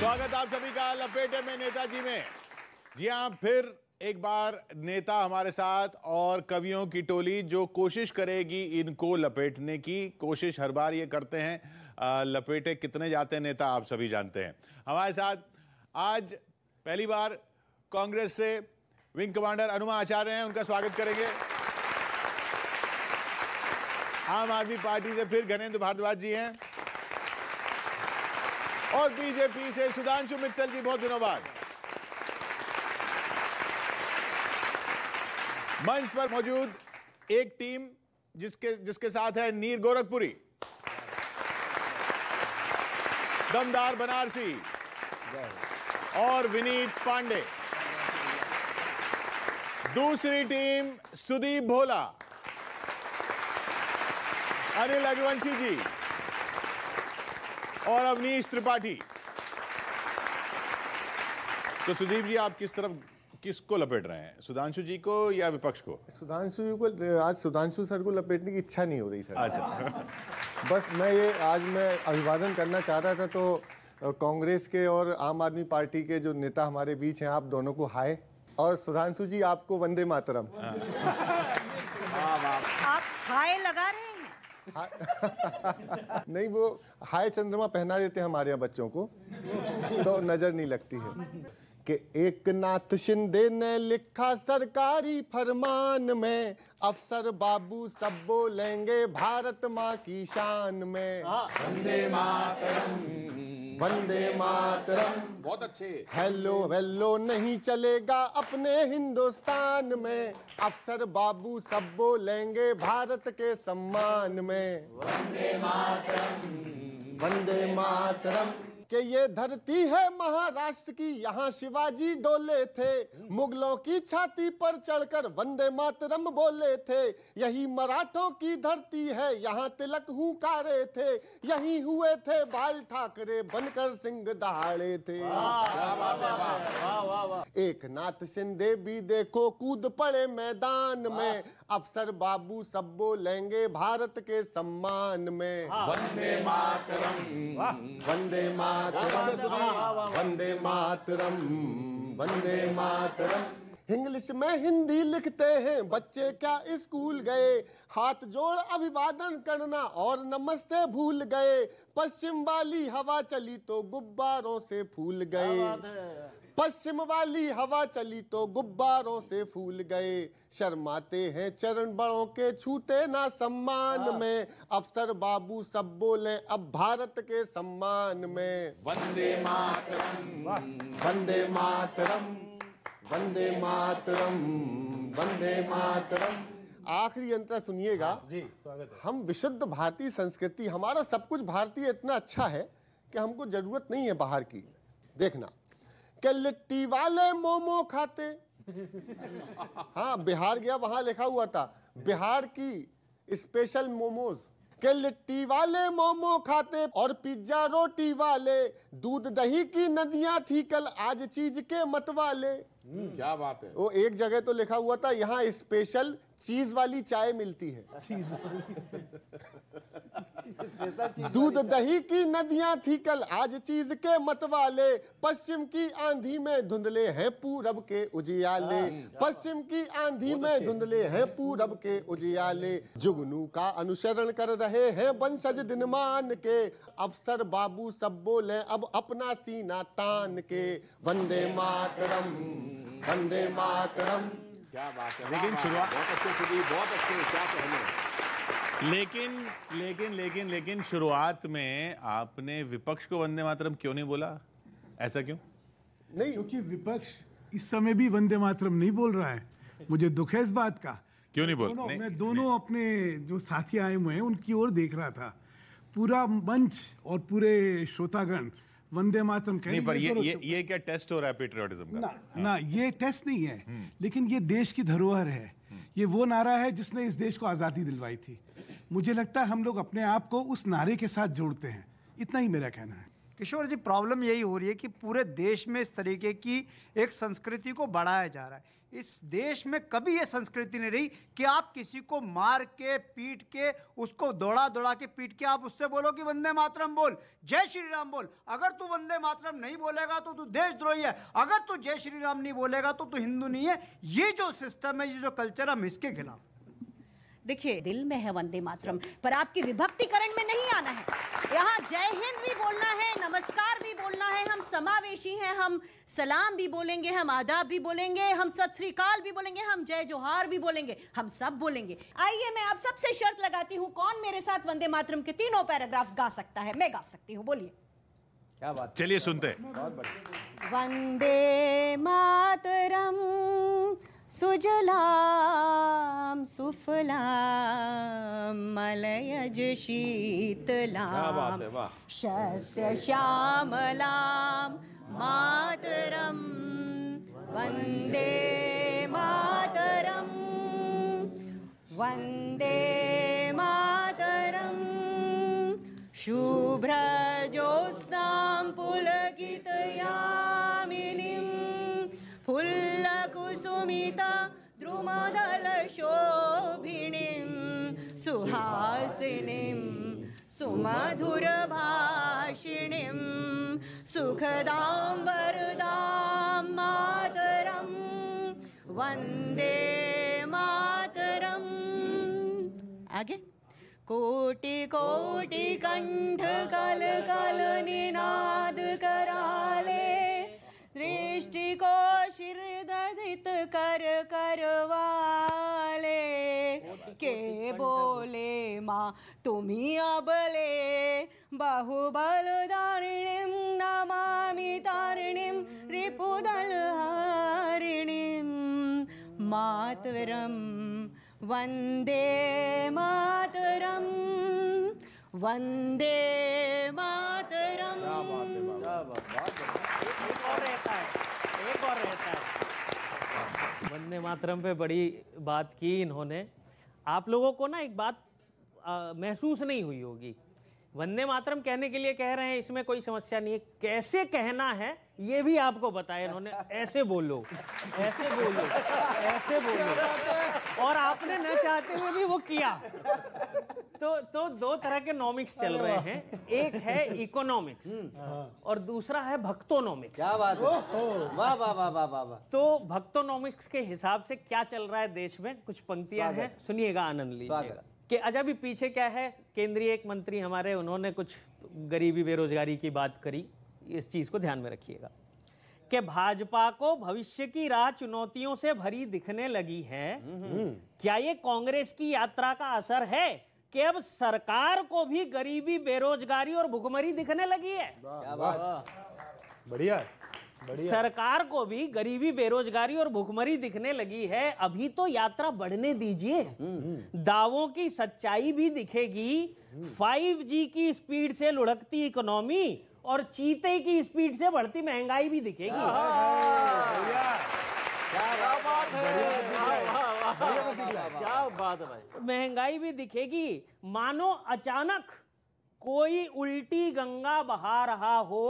स्वागत आप सभी का लपेटे में नेताजी में। जी हाँ, फिर एक बार नेता हमारे साथ और कवियों की टोली जो कोशिश करेगी इनको लपेटने की। कोशिश हर बार ये करते हैं, लपेटे कितने जाते हैं नेता आप सभी जानते हैं। हमारे साथ आज पहली बार कांग्रेस से विंग कमांडर अनुमा आचार्य हैं, उनका स्वागत करेंगे। आम आदमी पार्टी से फिर घनेंद्र भारद्वाज जी हैं और बीजेपी से सुधांशु मित्तल जी बहुत दिनों बाद। मंच पर मौजूद एक टीम जिसके साथ है नीर गोरखपुरी, दमदार बनारसी और विनीत पांडे। दूसरी टीम सुदीप भोला, अनिल रघुवंशी जी और अवनीश त्रिपाठी। तो सुदीप जी, आप किसको लपेट रहे हैं, सुधांशु जी को या विपक्ष को? सुधांशु जी को। आज सुधांशु सर को लपेटने की इच्छा नहीं हो रही सर। अच्छा। बस मैं अभिवादन करना चाह रहा था। तो कांग्रेस के और आम आदमी पार्टी के जो नेता हमारे बीच हैं, आप दोनों को हाय, और सुधांशु जी आपको वंदे मातरम। आप हाय लगा रहे हैं? नहीं, वो हाय चंद्रमा पहना देते हैं हमारे यहाँ बच्चों को, तो नजर नहीं लगती है। कि एक नाथ शिंदे ने लिखा सरकारी फरमान में, अफसर बाबू सब बोलेंगे भारत माँ की शान में। वंदे मातरम, वंदे मातरम। बहुत अच्छे। हेलो वेलो नहीं चलेगा अपने हिंदुस्तान में, अफसर बाबू सब बोलेंगे भारत के सम्मान में। वंदे मातरम, वंदे मातरम। कि ये धरती है महाराष्ट्र की, यहाँ शिवाजी डोले थे, मुगलों की छाती पर चढ़कर वंदे मातरम बोले थे। यही मराठों की धरती है, यहाँ तिलक हुंकारे थे, यही हुए थे बाल ठाकरे बनकर सिंह दहाड़े थे। एक नाथ शिंदे भी देखो कूद पड़े मैदान में, अफसर बाबू सब बोलेंगे भारत के सम्मान में। वंदे मातरम, वंदे मातरम, वंदे मातरम, वंदे मातरम। इंग्लिश में हिंदी लिखते हैं बच्चे क्या स्कूल गए, हाथ जोड़ अभिवादन करना और नमस्ते भूल गए। पश्चिम वाली हवा चली तो गुब्बारों से फूल गए, पश्चिम वाली हवा चली तो गुब्बारों से फूल गए। शर्माते हैं चरण बड़ों के छूते ना सम्मान में, अफसर बाबू सब बोले अब भारत के सम्मान में। वंदे मातरम, वंदे मातरम, वंदे मातरम, वंदे मातरम। आखिरी अंतर सुनिएगा जी। स्वागत है। हम विशुद्ध भारतीय संस्कृति, हमारा सब कुछ भारतीय इतना अच्छा है कि हमको जरूरत नहीं है बाहर की। देखना कि लिट्टी वाले मोमो खाते। हाँ, बिहार गया, वहां लिखा हुआ था बिहार की स्पेशल मोमोज। के लिट्टी वाले मोमो खाते और पिज्जा रोटी वाले, दूध दही की नदियां थी कल आज चीज के मत वाले। क्या बात है। वो एक जगह तो लिखा हुआ था यहाँ स्पेशल चीज वाली चाय मिलती है। दूध दही की नदियां थी कल आज चीज के मत वाले, पश्चिम की आंधी में धुंधले हैं पूरब के उजियाले, पश्चिम की आंधी में धुंधले हैं पूरब के उजियाले। जुगनू का अनुसरण कर रहे हैं वंशज दिनमान के, अफसर बाबू सब बोले अब अपना सीना तान के। वंदे मातरम, वंदे मातरम। क्या बात है। लेकिन शुरुआत बहुत अच्छे सुदीप, बहुत अच्छे, क्या कहने। लेकिन शुरुआत में आपने विपक्ष को वंदे मातरम क्यों नहीं बोला? ऐसा क्यों? नहीं, क्योंकि विपक्ष इस समय भी वंदे मातरम नहीं बोल रहा है। मुझे दुख है इस बात का। क्यों नहीं बोल? मैं दोनों अपने जो साथी आए हुए हैं उनकी ओर देख रहा था। पूरा मंच और पूरे श्रोतागण वंदे मातरम कह रहे हैं। पर ये क्या टेस्ट हो रहा है पेट्रियोटिज्म का? ना, ये टेस्ट नहीं है, लेकिन ये देश की धरोहर है। ये वो नारा है जिसने इस देश को आज़ादी दिलवाई थी। मुझे लगता है हम लोग अपने आप को उस नारे के साथ जोड़ते हैं, इतना ही मेरा कहना है। किशोर जी, प्रॉब्लम यही हो रही है कि पूरे देश में इस तरीके की एक संस्कृति को बढ़ाया जा रहा है। इस देश में कभी ये संस्कृति नहीं रही कि आप किसी को मार के पीट के उसको दौड़ा दौड़ा के पीट के आप उससे बोलो कि वंदे मातरम बोल, जय श्री राम बोल। अगर तू वंदे मातरम नहीं बोलेगा तो तू देशद्रोही है, अगर तू जय श्री राम नहीं बोलेगा तो तू हिंदू नहीं है। ये जो सिस्टम है, ये जो कल्चर, हम इसके खिलाफ। देखिए, दिल में है वंदे मातरम, पर आपकी विभक्तिकरण में नहीं आना है। यहाँ जय हिंद भी बोलना है, नमस्कार भी बोलना है, हम समावेशी हैं, हम सलाम भी बोलेंगे, हम आदाब भी बोलेंगे, हम सत श्री अकाल भी बोलेंगे, हम जय जोहार भी बोलेंगे, हम सब बोलेंगे। आइए, मैं आप सबसे शर्त लगाती हूँ, कौन मेरे साथ वंदे मातरम के तीनों पैराग्राफ्स गा सकता है? मैं गा सकती हूँ, बोलिए। क्या बात, चलिए सुनते। वंदे मातरम सुजलाम सुफलाम मलयज शीतलाम शस्य श्यामलाम मातरम वंदे मातरम वंदे मातरम शुभ्रज्योत्स्नां पुलकितयामिनीं फुल्लकुसुमिता द्रुमदलशोभिनीं सुहासिनीं सुमधुरभाषिणीं सुखदां वरदां मातरं वन्दे मातरम्। आगे। कोटि कोटि कंठ कल कल निनाद कराले दृष्टि को शिरदधित कर करवाले के बोले माँ तुम्ही अबले बहुबलधारिणीं नमामि तारिणीं रिपुदलहारिणीं मातरं वंदे मातरम वंदे मातरम। एक और रहता है। वंदे मातरम पे बड़ी बात की इन्होंने। आप लोगों को ना एक बात महसूस नहीं हुई होगी, वंदे मातरम कहने के लिए कह रहे हैं, इसमें कोई समस्या नहीं है। कैसे कहना है ये भी आपको बताया इन्होंने। ऐसे बोलो, ऐसे बोलो, ऐसे बोलो, और आपने न चाहते हुए भी वो किया। तो दो तरह के नॉमिक्स चल रहे हैं, एक है इकोनॉमिक्स और दूसरा है भक्तोनॉमिक्स। क्या बात है, वाह वाह वाह वाह वाह। तो भक्तोनॉमिक्स के हिसाब से क्या चल रहा है देश में, कुछ पंक्तियां हैं, सुनिएगा, आनंद लीजिएगा। कि अच्छा भी पीछे क्या है, केंद्रीय एक मंत्री हमारे, उन्होंने कुछ गरीबी बेरोजगारी की बात करी, इस चीज को ध्यान में रखिएगा कि भाजपा को भविष्य की राह चुनौतियों से भरी दिखने लगी है। क्या ये कांग्रेस की यात्रा का असर है कि अब सरकार को भी गरीबी बेरोजगारी और भुखमरी दिखने लगी है? क्या बात, बढ़िया। सरकार को भी गरीबी बेरोजगारी और भुखमरी दिखने लगी है। अभी तो यात्रा बढ़ने दीजिए, दावों की सच्चाई भी दिखेगी। 5G की स्पीड से लुढ़कती इकोनॉमी और चीते की स्पीड से बढ़ती महंगाई भी दिखेगी। क्या बात है भाई, महंगाई भी दिखेगी। मानो अचानक कोई उल्टी गंगा बहा रहा हो,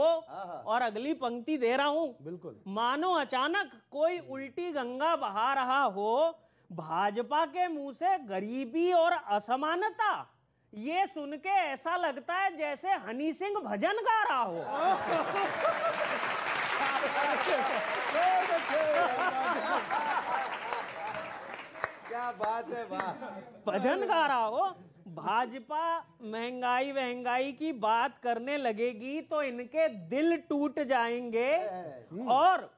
और अगली पंक्ति दे रहा हूं, बिल्कुल, मानो अचानक कोई उल्टी गंगा बहा रहा हो, भाजपा के मुंह से गरीबी और असमानता, ये सुन के ऐसा लगता है जैसे हनी सिंह भजन गा रहा हो। क्या बात है, वाह। भजन गा रहा हो। भाजपा महंगाई की बात करने लगेगी तो इनके दिल टूट जाएंगे, और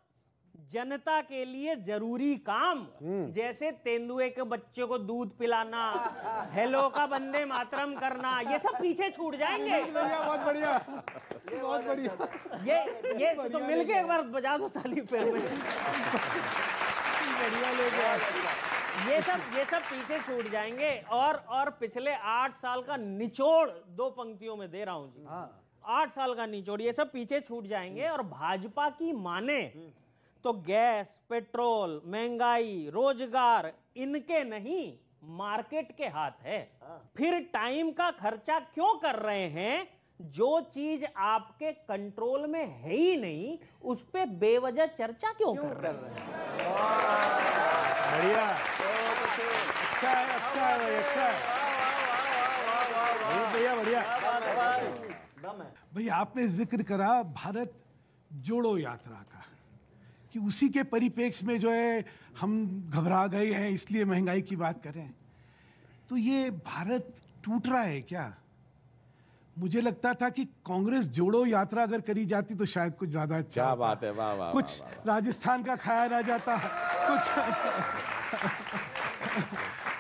जनता के लिए जरूरी काम जैसे तेंदुए के बच्चे को दूध पिलाना, हेलो का वंदे मातरम करना, ये सब पीछे छूट जाएंगे। बहुत बढ़िया, बहुत बढ़िया। ये तो मिलके एक बार बजा दो ताली पैर में। बढ़िया लोग, ये सब पीछे छूट जाएंगे। और पिछले 8 साल का निचोड़ दो पंक्तियों में दे रहा हूं जी। 8 साल का निचोड़, ये सब पीछे छूट जाएंगे। और भाजपा की माने तो गैस, पेट्रोल, महंगाई, रोजगार इनके नहीं, मार्केट के हाथ है। फिर टाइम का खर्चा क्यों कर रहे हैं जो चीज आपके कंट्रोल में है ही नहीं उस पे बेवजह चर्चा क्यों कर रहे हैं? बढ़िया, अच्छा है, अच्छा है भाई, अच्छा है भैया, बढ़िया। भाई आपने जिक्र करा भारत जोड़ो यात्रा का, कि उसी के परिप्रेक्ष्य में जो है हम घबरा गए हैं इसलिए महंगाई की बात कर रहे हैं। तो ये भारत टूट रहा है क्या? मुझे लगता था कि कांग्रेस जोड़ो यात्रा अगर करी जाती तो शायद कुछ ज्यादा अच्छा क्या होता। बात है, वाह वाह, कुछ वाह, वाह। राजस्थान का खाया ना जाता कुछ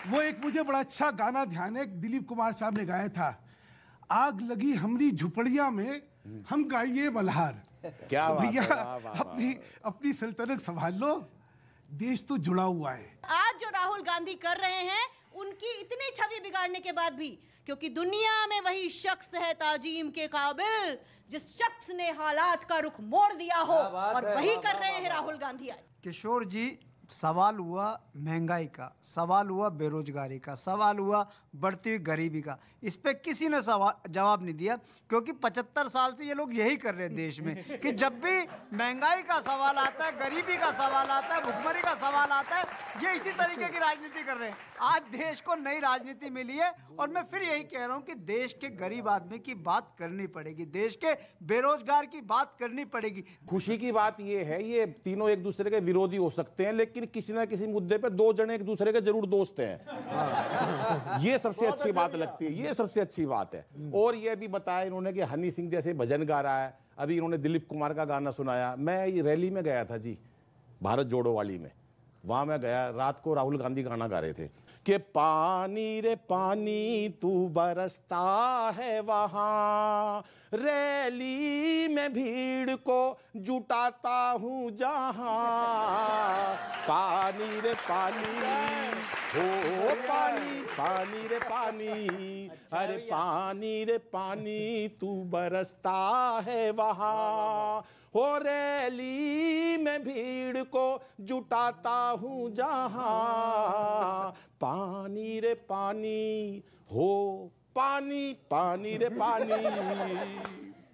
वो एक मुझे बड़ा अच्छा गाना ध्यान है, दिलीप कुमार साहब ने गाया था, आग लगी हमरी झुपड़िया में हम गाइए मल्हार। क्या तो बात है, भैया वाह, वाह, वाह। अपनी सल्तनत संभाल लो, देश तो जुड़ा हुआ है। आज जो राहुल गांधी कर रहे हैं उनकी इतनी छवि बिगाड़ने के बाद भी, क्योंकि दुनिया में वही शख्स है ताजीम के काबिल जिस शख्स ने हालात का रुख मोड़ दिया हो, और वही कर रहे हैं राहुल गांधी आज। किशोर जी, सवाल हुआ महंगाई का, सवाल हुआ बेरोजगारी का, सवाल हुआ बढ़ती हुई गरीबी का। इस पे किसी ने जवाब नहीं दिया, क्योंकि 75 साल से ये लोग यही कर रहे हैं देश में कि जब भी महंगाई का सवाल आता है, गरीबी का सवाल आता है, भुखमरी का सवाल आता है, ये इसी तरीके की राजनीति कर रहे हैं। आज देश को नई राजनीति मिली है, और मैं फिर यही कह रहा हूँ कि देश के गरीब आदमी की बात करनी पड़ेगी, देश के बेरोजगार की बात करनी पड़ेगी। खुशी की बात ये है, ये तीनों एक दूसरे के विरोधी हो सकते हैं, लेकिन किसी ना किसी मुद्दे पे दो जने एक दूसरे के जरूर दोस्त हैं। ये सबसे अच्छी बात लगती है, ये सबसे अच्छी बात है। और ये भी बताया इन्होंने कि हनी सिंह जैसे भजन गा रहा है, अभी इन्होंने दिलीप कुमार का गाना सुनाया। मैं ये रैली में गया था जी, भारत जोड़ो वाली में, वहां मैं गया, रात को राहुल गांधी गाना गा रहे थे कि पानी रे पानी तू बरसता है वहां, रैली में भीड़ को जुटाता हूँ जहां, पानी रे पानी हो पानी, पानी रे पानी, अरे पानी रे पानी तू बरसता है वहां, हो रैली में भीड़ को जुटाता हूँ जहां, पानी रे पानी हो पानी, पानी रे पानी।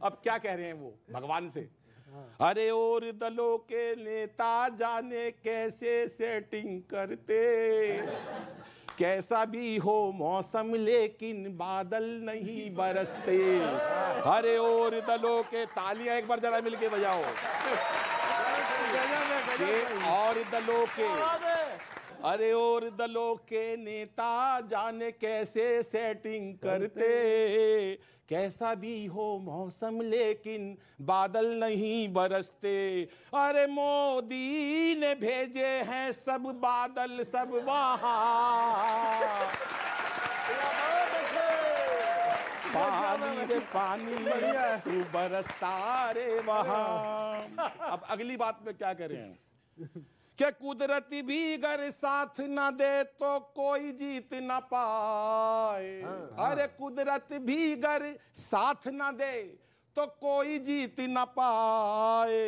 अब क्या कह रहे हैं वो भगवान से? अरे और दलों के नेता जाने कैसे सेटिंग करते, कैसा भी हो मौसम लेकिन बादल नहीं बरसते। अरे और दलों के, तालियां एक बार जरा मिलके बजाओ। और दलों के, अरे और दलों के नेता जाने कैसे सेटिंग करते, कैसा भी हो मौसम लेकिन बादल नहीं बरसते। अरे मोदी ने भेजे हैं सब बादल सब वहां, पानी रे पानी तू बरसता रे वहां। अब अगली बात में क्या करें कि कुदरत भी अगर साथ ना दे तो कोई जीत ना पाए। अरे कुदरत भी अगर साथ ना दे तो कोई जीत ना पाए।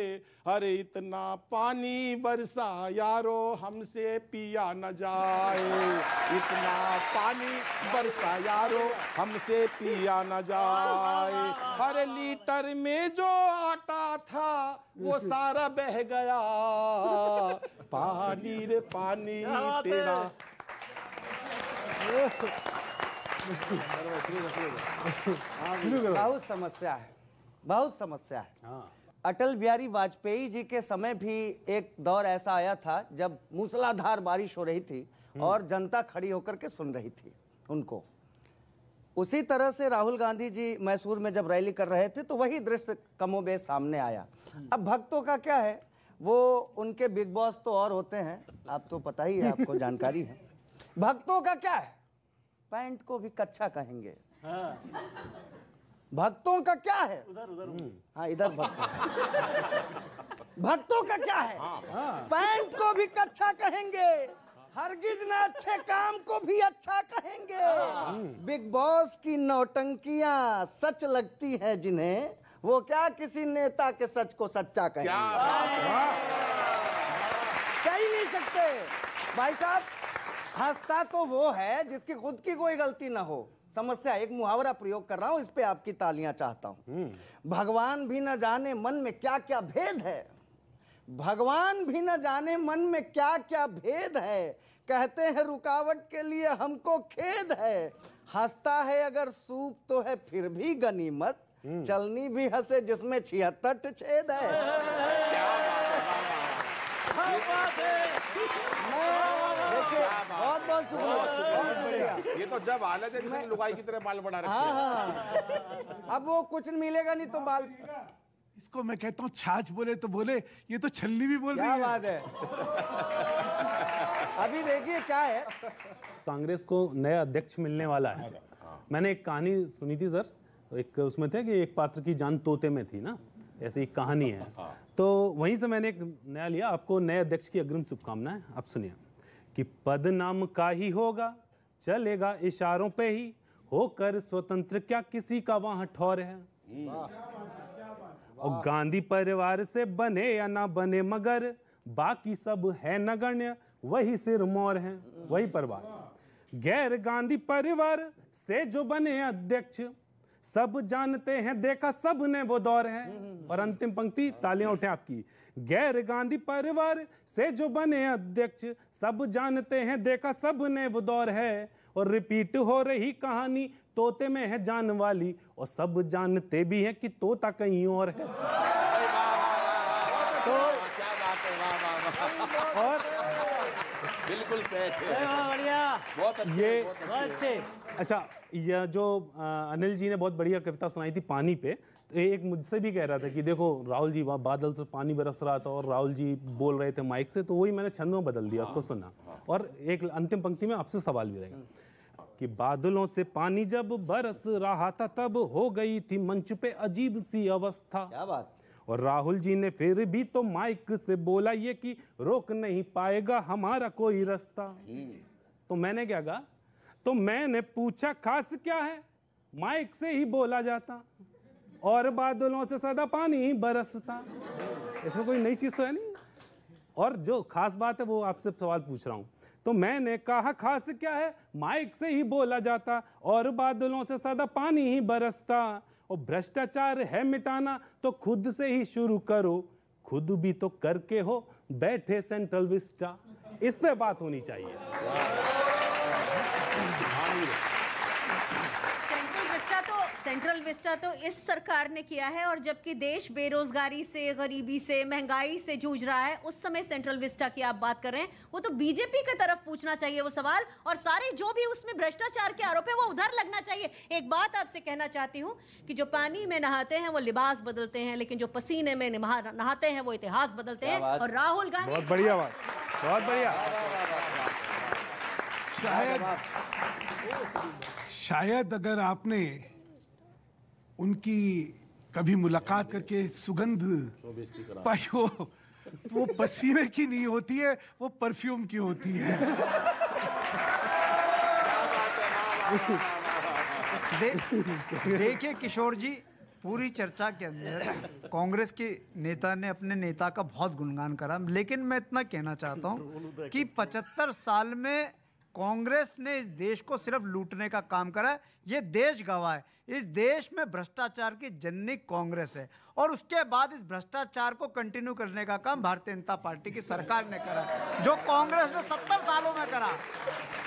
अरे इतना पानी बरसा यारो हमसे पिया न जाए, इतना पानी बरसा यारो हमसे पिया न जाए। अरे लीटर में जो आटा था वो सारा बह गया, पानी रे पानी तेरा। बहुत समस्या है, बहुत समस्या है। अटल बिहारी वाजपेयी जी के समय भी एक दौर ऐसा आया था जब मूसलाधार बारिश हो रही थी और जनता खड़ी होकर के सुन रही थी उनको। उसी तरह से राहुल गांधी जी मैसूर में जब रैली कर रहे थे तो वही दृश्य कमोबेश सामने आया। अब भक्तों का क्या है, वो उनके बिग बॉस तो और होते हैं, आप तो पता ही है, आपको जानकारी है। भक्तों का क्या है, पैंट को भी कच्चा कहेंगे। भक्तों का क्या है, हाँ इधर भक्तों का क्या है, पैंट को भी कच्चा कहेंगे, हरगिज न अच्छे काम को भी अच्छा कहेंगे। बिग बॉस की नौटंकियां सच लगती हैं जिन्हें, वो क्या किसी नेता के सच को सच्चा कहेंगे। कह ही नहीं सकते भाई साहब। हंसता तो वो है जिसकी खुद की कोई गलती ना हो, समस्या, एक मुहावरा प्रयोग कर रहा हूं, इस पे आपकी तालियां चाहता हूं। भगवान भी न जाने मन में क्या क्या भेद है, भगवान भी न जाने मन में क्या क्या भेद है, कहते हैं रुकावट के लिए हमको खेद है, हंसता है अगर सूप तो है फिर भी गनीमत, चलनी भी हंसे जिसमें 76 छेद है। बहुत बहुत शुक्रिया। ये तो जब हालत है किसी ने लुगाई की तरह बाल बढ़ा रखे हैं। हाँ। अब वो कुछ मिलेगा नहीं तो बाल, इसको मैं कहता हूँ छाछ बोले तो बोले, ये तो छलनी भी बोल रही है। क्या बात है। अभी देखिए क्या है, कांग्रेस को नया अध्यक्ष मिलने वाला है। मैंने एक कहानी सुनी थी सर, एक उसमें थे कि एक पात्र की जान तोते में थी ना, ऐसी एक कहानी है। तो वहीं से मैंने एक नया लिया। आपको नए अध्यक्ष की अग्रिम शुभकामनाएं। आप सुनिए कि पद नाम का ही होगा, चलेगा इशारों पे ही, होकर स्वतंत्र क्या किसी का वहां ठौर है। और गांधी परिवार से बने या ना बने मगर बाकी सब है नगण्य, वही सिर मोर है, वही परिवार। गैर गांधी परिवार से जो बने अध्यक्ष, सब जानते हैं देखा सब ने वो दौर है। और अंतिम पंक्ति, तालियां उठे आपकी। गैर गांधी परिवार से जो बने अध्यक्ष, सब जानते हैं देखा सब ने वो दौर है। और रिपीट हो रही कहानी तोते में है जान वाली, और सब जानते भी हैं कि तोता कहीं और है। और बिल्कुल सही, बढ़िया, बहुत अच्छे, ये बहुत अच्छे। अच्छा, यह जो अनिल जी ने बहुत बढ़िया कविता सुनाई थी पानी पे, तो एक मुझसे भी कह रहा था कि देखो राहुल जी, वहाँ बादल से पानी बरस रहा था और राहुल जी बोल रहे थे माइक से, तो वही मैंने छंद में बदल दिया, उसको सुना। और एक अंतिम पंक्ति में आपसे सवाल भी रहेगा कि बादलों से पानी जब बरस रहा था तब हो गई थी मंच पे अजीब सी अवस्था। क्या बात। और राहुल जी ने फिर भी तो माइक से बोला ये कि रोक नहीं पाएगा हमारा कोई रास्ता। तो मैंने क्या कहा, तो मैंने पूछा खास क्या है, माइक से ही बोला जाता और बादलों से सदा पानी ही बरसता। इसमें कोई नई चीज तो है नहीं। और जो खास बात है वो आपसे सवाल पूछ रहा हूं। तो मैंने कहा खास क्या है, माइक से ही बोला जाता और बादलों से सदा पानी ही बरसता। और भ्रष्टाचार है मिटाना तो खुद से ही शुरू करो, खुद भी तो करके हो बैठे सेंट्रल विस्टा। इस पे बात होनी चाहिए। सेंट्रल विस्टा तो इस सरकार ने किया है, और जबकि देश बेरोजगारी से, गरीबी से, महंगाई से जूझ रहा है, उस समय सेंट्रल विस्टा की आप बात कर रहे हैं। वो तो बीजेपी की तरफ पूछना चाहिए वो सवाल, और सारे जो भी उसमें भ्रष्टाचार के आरोप है वो उधर लगना चाहिए। एक बात आपसे कहना चाहती हूँ कि जो पानी में नहाते हैं वो लिबास बदलते हैं, लेकिन जो पसीने में नहाते हैं वो इतिहास बदलते हैं। और राहुल गांधी, बहुत बढ़िया बात, बहुत बढ़िया। शायद अगर आपने उनकी कभी मुलाकात करके सुगंध पाई हो, वो पसीने की नहीं होती है, वो परफ्यूम की होती है। देखिए किशोर जी, पूरी चर्चा के अंदर कांग्रेस के नेता ने अपने नेता का बहुत गुणगान करा, लेकिन मैं इतना कहना चाहता हूं कि 75 साल में कांग्रेस ने इस देश को सिर्फ लूटने का काम करा है। ये देश गवाह है। इस देश में भ्रष्टाचार की जननी कांग्रेस है, और उसके बाद इस भ्रष्टाचार को कंटिन्यू करने का काम भारतीय जनता पार्टी की सरकार ने करा। जो कांग्रेस ने 70 सालों में करा,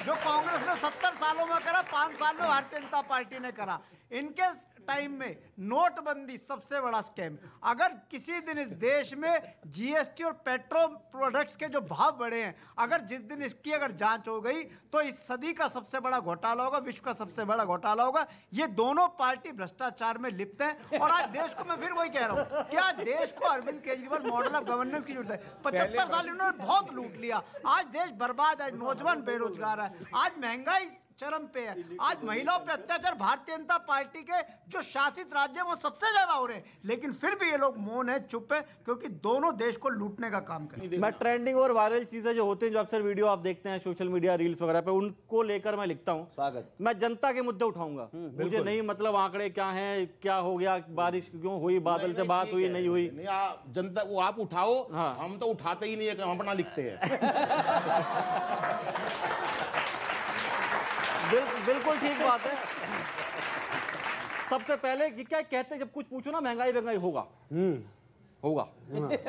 जो कांग्रेस ने 70 सालों में करा, 5 साल में भारतीय जनता पार्टी ने करा। इनके टाइम में नोटबंदी सबसे बड़ा स्कैम। अगर किसी दिन इस देश में जीएसटी और पेट्रोल प्रोडक्ट्स के जो भाव बढ़े हैं, अगर जिस दिन इसकी अगर जांच हो गई तो इस सदी का सबसे बड़ा घोटाला होगा, विश्व का सबसे बड़ा घोटाला होगा। ये दोनों पार्टी भ्रष्टाचार में लिप्त हैं, और आज देश को, मैं फिर वही कह रहा हूं कि आज देश को Arvind Kejriwal model of governance की जरूरत है। 75 साल इन्होंने बहुत लूट लिया। आज देश बर्बाद है, नौजवान बेरोजगार है, आज महंगाई चरम पे है, आज महिलाओं पे अत्याचार भारतीय जनता पार्टी के जो शासित राज्य हैं वो सबसे ज्यादा हो रहे हैं, लेकिन फिर भी ये लोग मौन है, चुप है, क्योंकि दोनों देश को लूटने का काम करें। मैं ट्रेंडिंग और वायरल चीजें जो होती हैं, जो अक्सर वीडियो आप देखते हैं सोशल मीडिया रील्स वगैरह पे, उनको लेकर मैं लिखता हूँ। स्वागत। मैं जनता के मुद्दे उठाऊंगा। मुझे नहीं मतलब आंकड़े क्या हैं, क्या हो गया, बारिश क्यों हुई, बादल से बात हुई नहीं हुई, जनता वो आप उठाओ। हम तो उठाते ही नहीं है, हम अपना लिखते हैं। बिल्कुल ठीक बात है। सबसे पहले कि क्या कहते हैं, जब कुछ पूछो ना महंगाई होगा होगा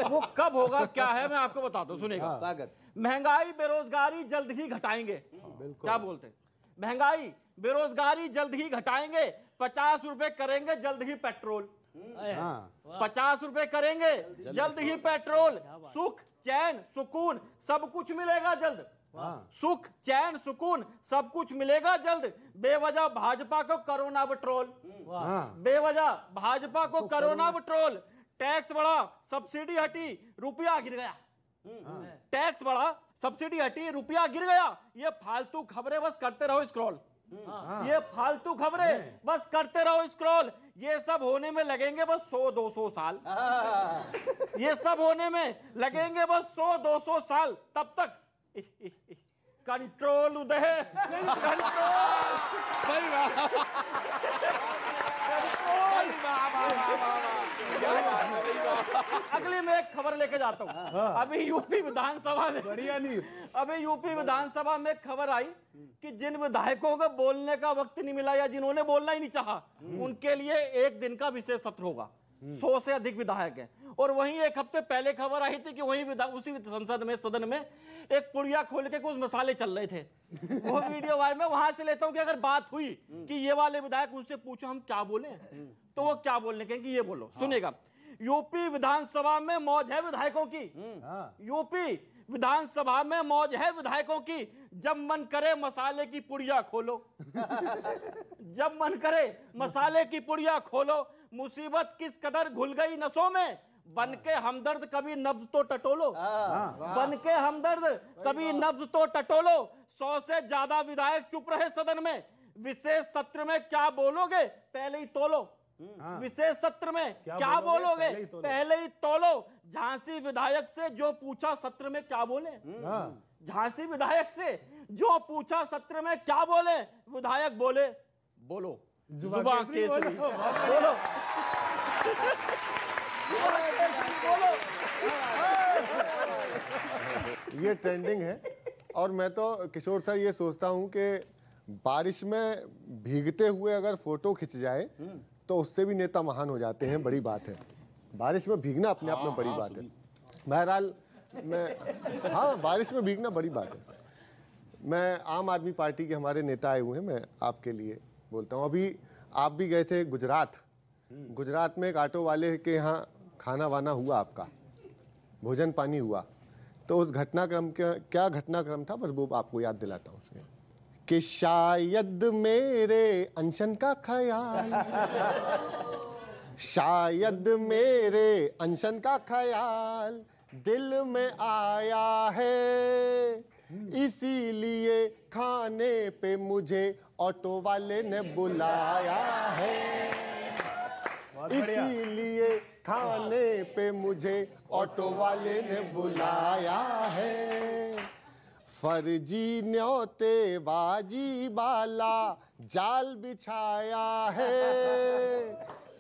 वो कब होगा क्या है मैं आपको बताता हूँ, सुनिएगा। स्वागत। महंगाई बेरोजगारी जल्द ही घटाएंगे। क्या बोलते हैं? महंगाई बेरोजगारी जल्द ही घटाएंगे, 50 रुपए करेंगे जल्द ही पेट्रोल, 50 रुपए करेंगे जल्द ही पेट्रोल। सुख चैन सुकून सब कुछ मिलेगा जल्द, सुख चैन सुकून सब कुछ मिलेगा जल्द। बेवजह भाजपा को कोरोना पेट्रोल, बेवजह भाजपा को कोरोना पेट्रोल। टैक्स बढ़ा सब्सिडी हटी रुपया गिर गया, टैक्स बढ़ा सब्सिडी हटी रुपया गिर गया। ये फालतू खबरें बस करते रहो स्क्रॉल, ये फालतू खबरें बस करते रहो स्क्रॉल। ये सब होने में लगेंगे बस 100-200 साल, ये सब होने में लगेंगे बस 100-200 साल। तब तक कंट्रोल उदय, अगली मैं एक खबर लेके जाता हूँ। अभी यूपी विधानसभा में, बढ़िया नहीं, अभी यूपी विधानसभा में खबर आई कि जिन विधायकों को बोलने का वक्त नहीं मिला या जिन्होंने बोलना ही नहीं चाहा, उनके लिए एक दिन का विशेष सत्र होगा। 100 से अधिक विधायक हैं। और वहीं एक हफ्ते पहले खबर आई थी कि वहीं उसी संसद में, सदन में एक पुड़िया खोल के कुछ मसाले चल रहे थे। वो वीडियो वायरल, मैं वहां से लेता हूं कि अगर बात हुई कि ये वाले विधायक, उनसे पूछो हम क्या बोले तो वो क्या बोलने कहेंगे, ये बोलो। सुनिएगा, यूपी विधानसभा में मौज है विधायकों की, यूपी विधानसभा में मौज है विधायकों की। जब मन करे मसाले की पुड़िया खोलो, जब मन करे मसाले की पुड़िया खोलो। मुसीबत किस कदर घुल गई नसों में, बन के हमदर्द कभी नब्ज तो टटोलो, बन के हमदर्द कभी नब्ज तो टटोलो। 100 से ज्यादा विधायक चुप रहे सदन में, विशेष सत्र में क्या बोलोगे पहले ही तोलो, विशेष सत्र में क्या बोलोगे पहले ही तोलो। झांसी विधायक से जो पूछा सत्र में क्या बोले, झांसी विधायक से जो पूछा सत्र में क्या बोले, विधायक बोले बोलो जुबान केसरी बोलो, ये ट्रेंडिंग है। और मैं तो किशोर सर ये सोचता हूँ कि बारिश में भीगते हुए अगर फोटो खिंच जाए तो उससे भी नेता महान हो जाते हैं, बड़ी बात है। बारिश में भीगना अपने आप में बड़ी बात है। बहरहाल मैं, हाँ, बारिश में भीगना बड़ी बात है। मैं आम आदमी पार्टी के हमारे नेता आए हुए हैं, मैं आपके लिए बोलता हूँ। अभी आप भी गए थे गुजरात, गुजरात में एक ऑटो वाले के यहाँ खाना वाना हुआ, आपका भोजन पानी हुआ, तो उस घटनाक्रम का क्या घटनाक्रम था बस वो आपको याद दिलाता हूँ उसमें कि शायद मेरे अनशन का ख्याल, शायद मेरे अनशन का ख्याल दिल में आया है, इसीलिए खाने पे मुझे ऑटो वाले ने बुलाया है, इसीलिए खाने पे मुझे ऑटो वाले ने बुलाया है। फर्जी न्योते बाजी बाला जाल बिछाया है,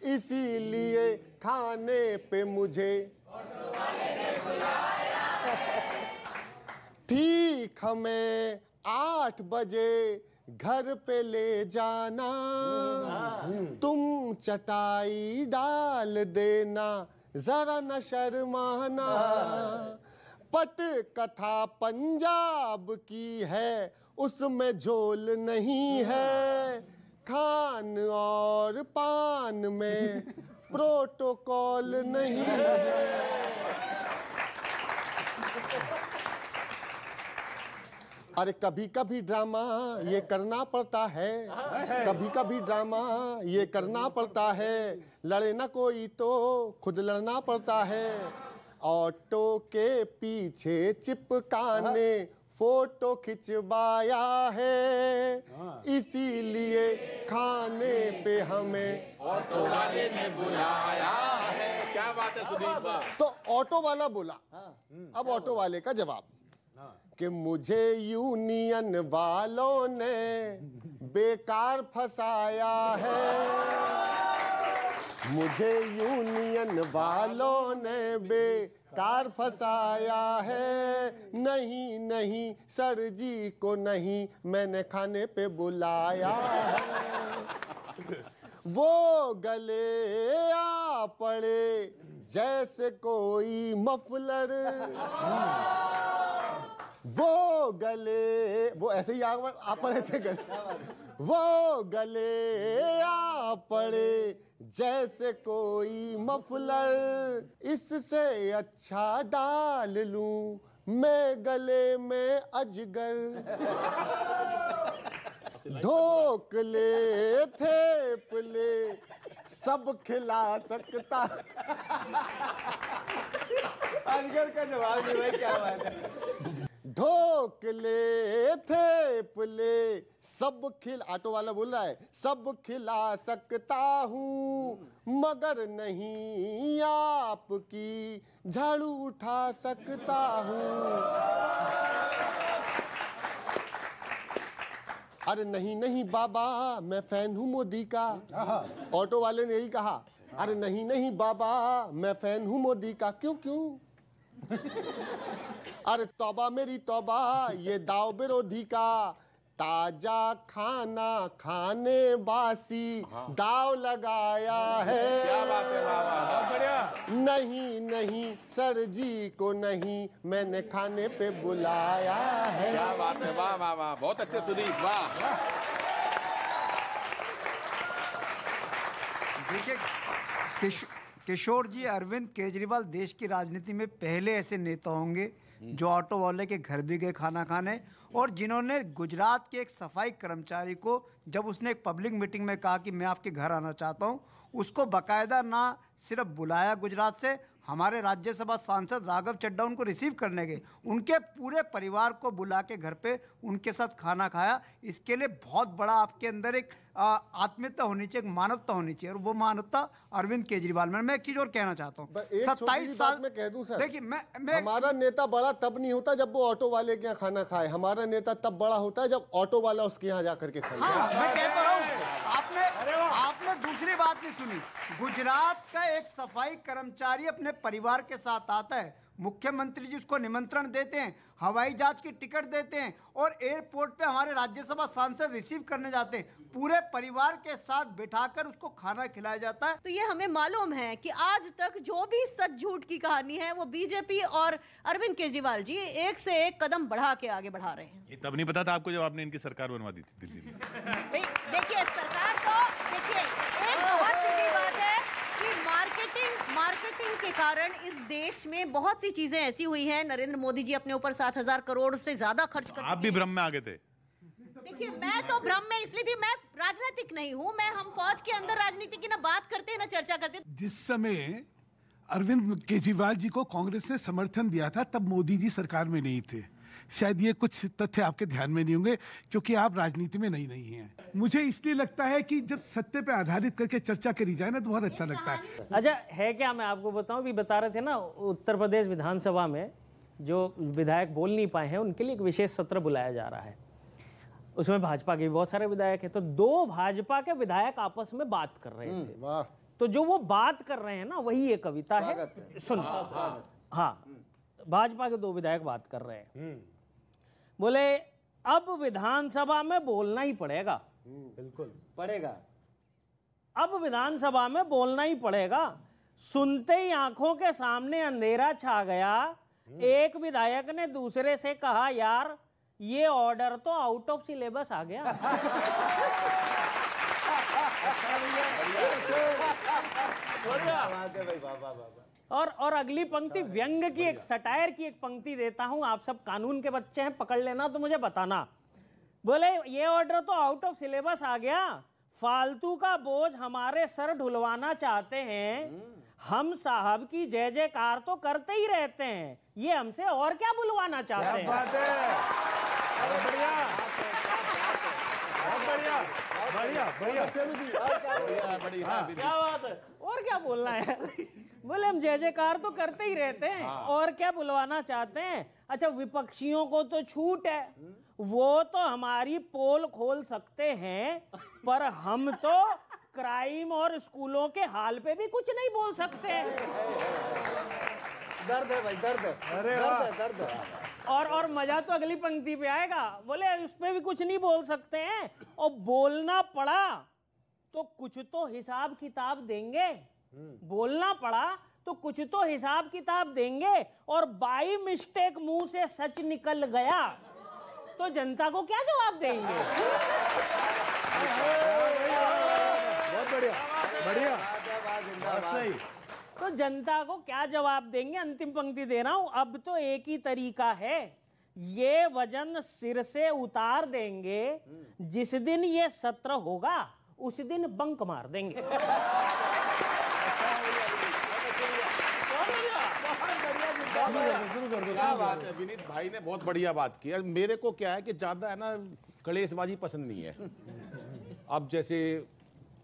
इसीलिए खाने पे मुझे ऑटो वाले ने बुलाया है। ठीक हमें 8 बजे घर पे ले जाना, तुम चटाई डाल देना जरा न शर्माना। पट कथा पंजाब की है उसमें झोल नहीं है, खान और पान में प्रोटोकॉल नहीं है। अरे कभी कभी ड्रामा ये करना पड़ता है, कभी कभी ड्रामा ये करना पड़ता है, लड़े ना कोई तो खुद लड़ना पड़ता है। ऑटो के पीछे चिपकाने फोटो खिंचवाया है, इसीलिए खाने पे हमें ऑटो वाले ने बुलाया है। क्या बात है सुदीप भाई। तो ऑटो वाला बोला, अब ऑटो वाले का जवाब कि मुझे यूनियन वालों ने बेकार फंसाया है, मुझे यूनियन वालों ने बेकार फंसाया है। नहीं नहीं सर जी को नहीं मैंने खाने पे बुलाया है। वो गले आ पड़े जैसे कोई मफलर, वो गले, वो ऐसे ही आ पड़े थे गले, वो गले आ पड़े जैसे कोई मफलर, इससे अच्छा डाल लूं मैं गले में अजगर, धोक ले थेप ले सब खिला सकता। अजगर का जवाब नहीं भाई, क्या बात है। धोक ले थेप ले सब खिल, ऑटो वाला बोल रहा है, सब खिला सकता हूँ मगर नहीं आपकी झाड़ू उठा सकता हूँ। अरे नहीं नहीं बाबा मैं फैन हूँ मोदी का, ऑटो वाले ने यही कहा। अरे नहीं नहीं बाबा मैं फैन हूँ मोदी का। क्यों क्यों? अरे तौबा मेरी तौबा ये दाव विरोधी का, ताजा खाना खाने बासी दाव लगाया है। क्या बात है, वाह वाह, बहुत बढ़िया। नहीं नहीं सर जी को नहीं मैंने खाने पे बुलाया है। क्या बात है, वाह वाह वाह, बहुत अच्छे सुदीप, वाह। देखिए किशोर जी, अरविंद केजरीवाल देश की राजनीति में पहले ऐसे नेता होंगे जो ऑटो वाले के घर भी गए खाना खाने, और जिन्होंने गुजरात के एक सफाई कर्मचारी को जब उसने एक पब्लिक मीटिंग में कहा कि मैं आपके घर आना चाहता हूं, उसको बाकायदा ना सिर्फ बुलाया गुजरात से, हमारे राज्यसभा सांसद राघव चड्ढा उनको रिसीव करने गए, उनके पूरे परिवार को बुला के घर पे उनके साथ खाना खाया। इसके लिए बहुत बड़ा आपके अंदर एक आत्मीयता होनी चाहिए, एक मानवता होनी चाहिए, और वो मानवता अरविंद केजरीवाल में। मैं एक चीज और कहना चाहता हूँ, 27 साल में कह दूं सर, देखिए मैं हमारा नेता बड़ा तब नहीं होता जब वो ऑटो वाले के यहाँ खाना खाए, हमारा नेता तब बड़ा होता है जब ऑटो वाला उसके यहाँ जाकर के खाए। हाँ, मैं कह तो रहा हूँ, आपने दूसरी बात नहीं सुनी। गुजरात का एक सफाई कर्मचारी अपने परिवार के साथ आता है, मुख्यमंत्री जी उसको निमंत्रण देते हैं, हवाई जहाज की टिकट देते हैं, और एयरपोर्ट पे हमारे राज्यसभा सांसद रिसीव करने जाते हैं, पूरे परिवार के साथ बिठाकर उसको खाना खिलाया जाता है। तो ये हमें मालूम है कि आज तक जो भी सच झूठ की कहानी है वो बीजेपी और अरविंद केजरीवाल जी एक से एक कदम बढ़ा के आगे बढ़ा रहे हैं। ये तब नहीं पता था आपको जब आपने इनकी सरकार बनवा दी थी दिल्ली में। देखिए सरकार तो देखिए एक बहुत सीधी बात है कि मार्केटिंग के कारण इस देश में बहुत सी चीजें ऐसी हुई हैं। नरेंद्र मोदी जी अपने ऊपर 7,000 करोड़ से ज्यादा खर्च कर, आप भी भ्रम में आ गए थे। देखिए मैं तो भ्रम में इसलिए थी, मैं राजनीतिक नहीं हूं, मैं हम फौज के अंदर राजनीति की ना बात करते हैं ना चर्चा करते। जिस समय अरविंद केजरीवाल जी को कांग्रेस ने समर्थन दिया था तब मोदी जी सरकार में नहीं थे। शायद ये कुछ तथ्य आपके ध्यान में नहीं होंगे क्योंकि आप राजनीति में नहीं हैं। मुझे इसलिए लगता है कि जब सत्य पे आधारित करके चर्चा करी जाए ना तो बहुत अच्छा लगता है। अच्छा है क्या, मैं आपको बताऊं, भी बता रहे थे ना उत्तर प्रदेश विधानसभा में जो विधायक बोल नहीं पाए हैं उनके लिए एक विशेष सत्र बुलाया जा रहा है। उसमें भाजपा के भी बहुत सारे विधायक हैं, तो 2 भाजपा के विधायक आपस में बात कर रहे थे। वाह। तो जो वो बात कर रहे हैं ना वही ये कविता है, सुन। हाँ, भाजपा के 2 विधायक बात कर रहे हैं, बोले अब विधानसभा में बोलना ही पड़ेगा। बिल्कुल पड़ेगा, अब विधानसभा में बोलना ही पड़ेगा। सुनते ही आंखों के सामने अंधेरा छा गया। एक विधायक ने दूसरे से कहा, यार ये ऑर्डर तो आउट ऑफ सिलेबस आ गया। और अगली पंक्ति व्यंग की, एक सटायर की एक पंक्ति देता हूं, आप सब कानून के बच्चे हैं, पकड़ लेना तो मुझे बताना। बोले ये ऑर्डर तो आउट ऑफ सिलेबस आ गया, फालतू का बोझ हमारे सर ढुलवाना चाहते हैं। हम साहब की जय जयकार तो करते ही रहते हैं, ये हमसे और क्या बुलवाना चाहते हैं। बात है, बढ़िया बढ़िया बढ़िया बढ़िया, क्या बात है, और क्या बोलना है। बोले हम जय जयकार तो करते ही रहते हैं, और क्या बुलवाना चाहते हैं। अच्छा, विपक्षियों को तो छूट है, वो तो हमारी पोल खोल सकते हैं, पर हम तो क्राइम और स्कूलों के हाल पे भी कुछ नहीं बोल सकते। दर्द है भाई, दर्द है, दर्द है। और मजा तो अगली पंक्ति पे आएगा। बोले उस पे भी कुछ नहीं बोल सकते हैं, और बोलना पड़ा तो कुछ तो हिसाब किताब देंगे। बोलना पड़ा तो कुछ तो हिसाब किताब देंगे, और बाई मिस्टेक मुंह से सच निकल गया तो जनता को क्या जवाब देंगे? बहुत बढ़िया, बढ़िया, सही। तो जनता को क्या जवाब देंगे? अंतिम पंक्ति दे रहा हूं। अब तो एक ही तरीका है, ये वजन सिर से उतार देंगे, जिस दिन ये सत्र होगा उस दिन बंक मार देंगे। क्या बात है विनीत भाई ने, बहुत बढ़िया बात की। मेरे को क्या है कि ज्यादा है ना कलेशबाजी पसंद नहीं है। अब जैसे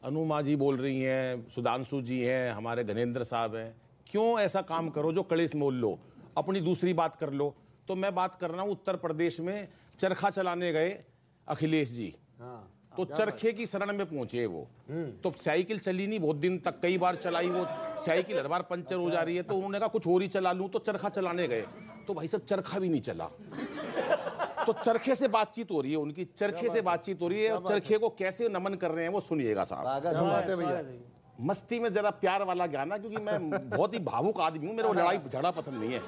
अनुमा जी बोल रही हैं, सुधांशु जी हैं, हमारे घनेंद्र साहब हैं, क्यों ऐसा काम करो जो कलेश मोल लो, अपनी दूसरी बात कर लो। तो मैं बात कर रहा हूं उत्तर प्रदेश में चरखा चलाने गए अखिलेश जी, तो चरखे की शरण में पहुंचे वो। तो साइकिल चली नहीं बहुत दिन तक, कई बार चलाई वो साइकिल, हर बार पंचर हो जा रही है। तो उन्होंने कहा कुछ और ही चला लूं, तो चरखा चलाने गए, तो भाई सब चरखा भी नहीं चला। तो चरखे से बातचीत हो रही है उनकी, चरखे से बातचीत हो रही है, और चरखे को कैसे नमन कर रहे हैं वो सुनिएगा साहब। मस्ती में जरा प्यार वाला गाना, क्योंकि मैं बहुत ही भावुक आदमी हूं, मेरे को लड़ाई झगड़ा पसंद नहीं है।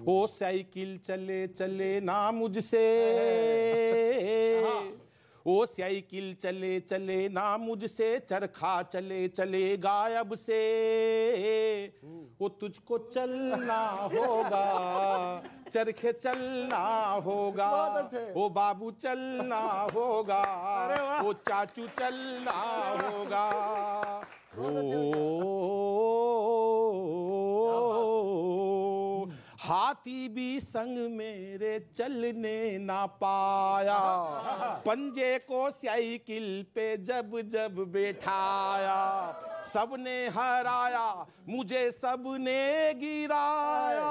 ओ साइकिल चले चले ना मुझसे, ओ साइकिल चले चले ना मुझसे, चरखा चले चले गायब से, वो तुझको चलना होगा, चरखे चलना होगा, ओ बाबू चलना होगा, ओ चाचू चलना होगा। हाथी भी संग मेरे चलने ना पाया, पंजे को साइकिल पे जब जब बैठाया, सबने हराया मुझे सबने गिराया,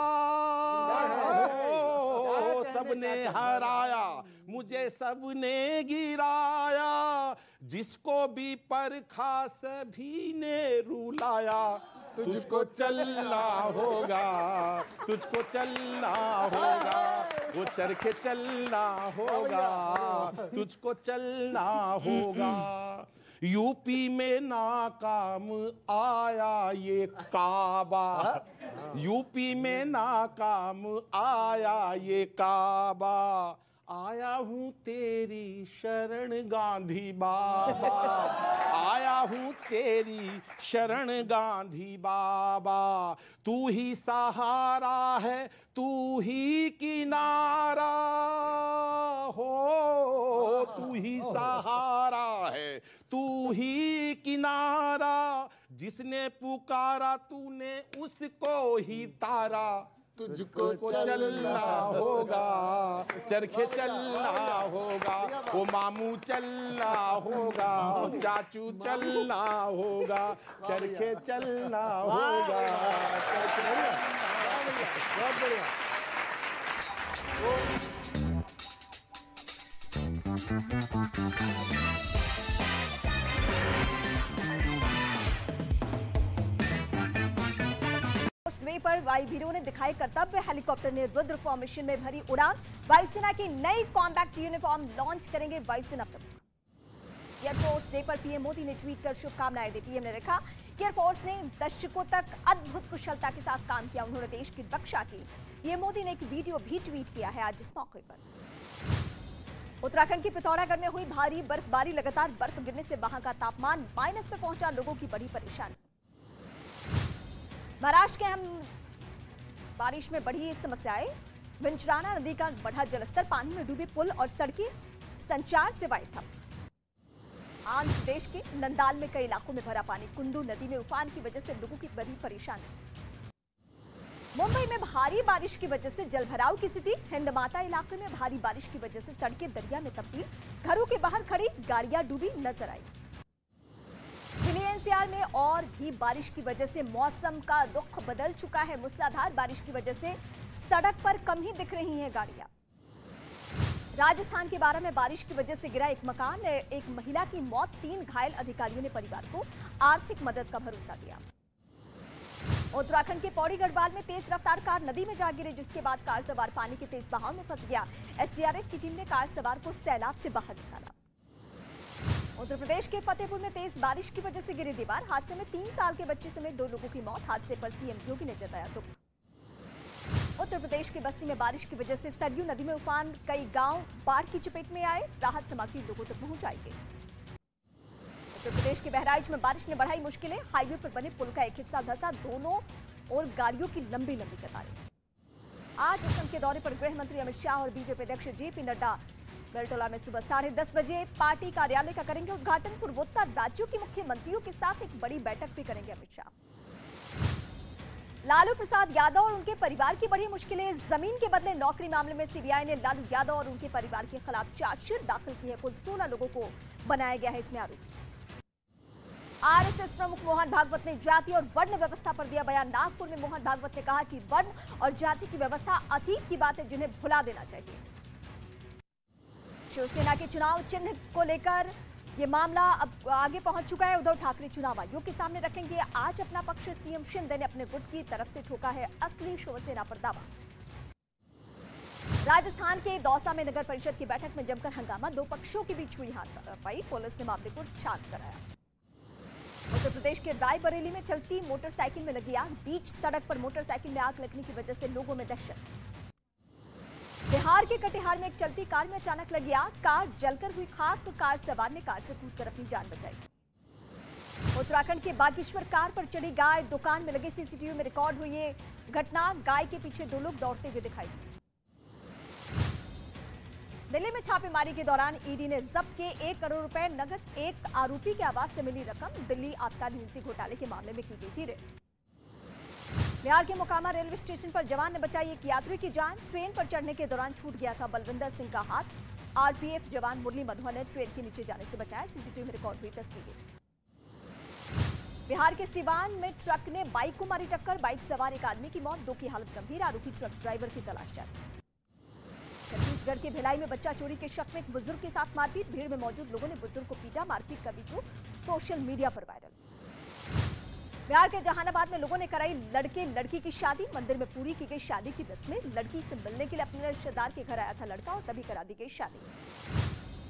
सबने हराया मुझे सबने गिराया, जिसको भी परखा सभी ने रुलाया। तुझको चलना होगा, तुझको चलना होगा, वो चरखे चलना होगा, तुझको चलना होगा। यूपी में नाकाम आया ये काबा, यूपी में नाकाम आया ये काबा, आया हूँ तेरी शरण गांधी बाबा, आया हूँ तेरी शरण गांधी बाबा, तू ही सहारा है, तू ही किनारा हो, तू ही सहारा है, तू ही किनारा, जिसने पुकारा तूने उसको ही तारा। तुझको चलना होगा, चरखे चलना होगा, वो मामू चलना होगा, चाचू चलना होगा, चरखे चलना होगा। बहुत बढ़िया। वे पर वायुवीरों ने दिखाई कर्तव्य, हेलीकॉप्टर ने रुद्र फॉर्मेशन में भरी उड़ान, वायुसेना की नई कॉम्बैक्ट यूनिफॉर्म लॉन्च करेंगे वायुसेना प्रमुख। एयरफोर्स डे पर पीएम मोदी ने ट्वीट कर शुभकामनाएं दी। पीएम ने लिखा कि एयरफोर्स ने दशकों तक अद्भुत कुशलता के साथ काम किया, उन्होंने देश की रक्षा की। पीएम मोदी ने एक वीडियो भी ट्वीट किया है आज इस मौके पर। उत्तराखंड की पिथौरागढ़ में हुई भारी बर्फबारी, लगातार बर्फ गिरने से वहां का तापमान माइनस में पहुंचा, लोगों की बड़ी परेशानी। महाराष्ट्र के अहम बारिश में बढ़ी समस्याएं, विंचराना नदी का बढ़ा जलस्तर, पानी में डूबे पुल और सड़कें, संचार सेवाएं ठप। आंध्र प्रदेश के नंदाल में कई इलाकों में भरा पानी, कुंदू नदी में उफान की वजह से लोगों की बड़ी परेशानी। मुंबई में भारी बारिश की वजह से जलभराव की स्थिति, हिंदमाता इलाके में भारी बारिश की वजह से सड़कें दरिया में तब्दील, घरों के बाहर खड़ी गाड़ियां डूबी नजर आई। दिल्ली एनसीआर में और भी बारिश की वजह से मौसम का रुख बदल चुका है, मूसलाधार बारिश की वजह से सड़क पर कम ही दिख रही हैं गाड़ियां। राजस्थान के बारा में बारिश की वजह से गिरा एक मकान, एक महिला की मौत, 3 घायल, अधिकारियों ने परिवार को आर्थिक मदद का भरोसा दिया। उत्तराखंड के पौड़ी गढ़वाल में तेज रफ्तार कार नदी में जा गिरी, जिसके बाद कार सवार पानी के तेज बहाव में फंस गया। एसडीआरएफ की टीम ने कार सवार को सैलाब से बाहर निकाला। उत्तर प्रदेश के फतेहपुर में तेज बारिश की वजह से गिरी दीवार, हादसे में 3 साल के बच्चे समेत 2 लोगों की मौत। हादसे पर सीएम योगी ने जताया दुख। उत्तर प्रदेश के बस्ती में बारिश की वजह से सरयू नदी में उफान, कई गांव बाढ़ की चपेट में आए, राहत सामग्री लोगों तक पहुंचाई गई। उत्तर प्रदेश के बहराइच में बारिश ने बढ़ाई मुश्किलें, हाईवे पर बने पुल का एक हिस्सा धंसा, दोनों और गाड़ियों की लंबी लंबी कतारें। आज असम के दौरे पर गृह मंत्री अमित शाह और बीजेपी अध्यक्ष जेपी नड्डा बेलटोला में सुबह 10:30 बजे पार्टी कार्यालय का करेंगे उद्घाटन। पूर्वोत्तर राज्यों के मुख्यमंत्रियों के साथ एक बड़ी बैठक भी करेंगे अमित शाह। लालू प्रसाद यादव और उनके परिवार की बढ़ी मुश्किलें, जमीन के बदले नौकरी मामले में सीबीआई ने लालू यादव और उनके परिवार के खिलाफ चार्जशीट दाखिल की है। कुल 16 लोगों को बनाया गया है इसमें आरोपी। आरएसएस प्रमुख मोहन भागवत ने जाति और वर्ण व्यवस्था पर दिया बयान। नागपुर में मोहन भागवत ने कहा कि वर्ण और जाति की व्यवस्था अतीत की बात है, जिन्हें भुला देना चाहिए। शिवसेना के चुनाव चिन्ह को लेकर ये मामला अब आगे पहुंच चुका है। उद्धव ठाकरे चुनाव आयोग के सामने रखेंगे आज अपना पक्ष। सीएम शिंदे ने अपने गुट की तरफ से ठोका है असली शिवसेना पर दावा। राजस्थान के दौसा में नगर परिषद की बैठक में जमकर हंगामा, 2 पक्षों के बीच हुई हाथापाई, पुलिस ने मामले को शांत कराया। उत्तर प्रदेश के रायबरेली में चलती मोटरसाइकिल में लगी आग, बीच सड़क पर मोटरसाइकिल में आग लगने की वजह से लोगों में दहशत। बिहार के कटिहार में एक चलती कार में अचानक लगी आग, कार जलकर हुई खाक, तो कार सवार ने कार से कूदकर अपनी जान बचाई। उत्तराखंड के बागेश्वर कार पर चढ़ी गाय, दुकान में लगे सीसीटीवी में रिकॉर्ड हुई ये घटना। गाय के पीछे 2 लोग दौड़ते हुए दिखाई दिए। दिल्ली में छापेमारी के दौरान ईडी ने जब्त किए 1 करोड़ रुपए नगद, एक आरोपी के आवास से मिली रकम। दिल्ली आबकारी नीति घोटाले के मामले में की गई थी रेड। बिहार के मोकामा रेलवे स्टेशन पर जवान ने बचाई एक यात्री की जान, ट्रेन पर चढ़ने के दौरान छूट गया था बलविंदर सिंह का हाथ। आरपीएफ जवान मुरली मधुआ ने ट्रेन के नीचे जाने से बचाया, सीसीटीवी में रिकॉर्ड हुई तस्वीरें। बिहार के सिवान में ट्रक ने बाइक को मारी टक्कर, बाइक सवार एक आदमी की मौत, 2 की हालत गंभीर, आरोपी ट्रक ड्राइवर की तलाश जारी। छत्तीसगढ़ के भिलाई में बच्चा चोरी के शक में एक बुजुर्ग के साथ मारपीट, भीड़ में मौजूद लोगों ने बुजुर्ग को पीटा, मारपीट का वीडियो सोशल मीडिया पर वायरल। बिहार के जहानाबाद में लोगों ने कराई लड़के लड़की की शादी, मंदिर में पूरी की गई शादी की रस्में, लड़की से मिलने के लिए अपने रिश्तेदार के घर आया था लड़का और तभी करा दी गई शादी।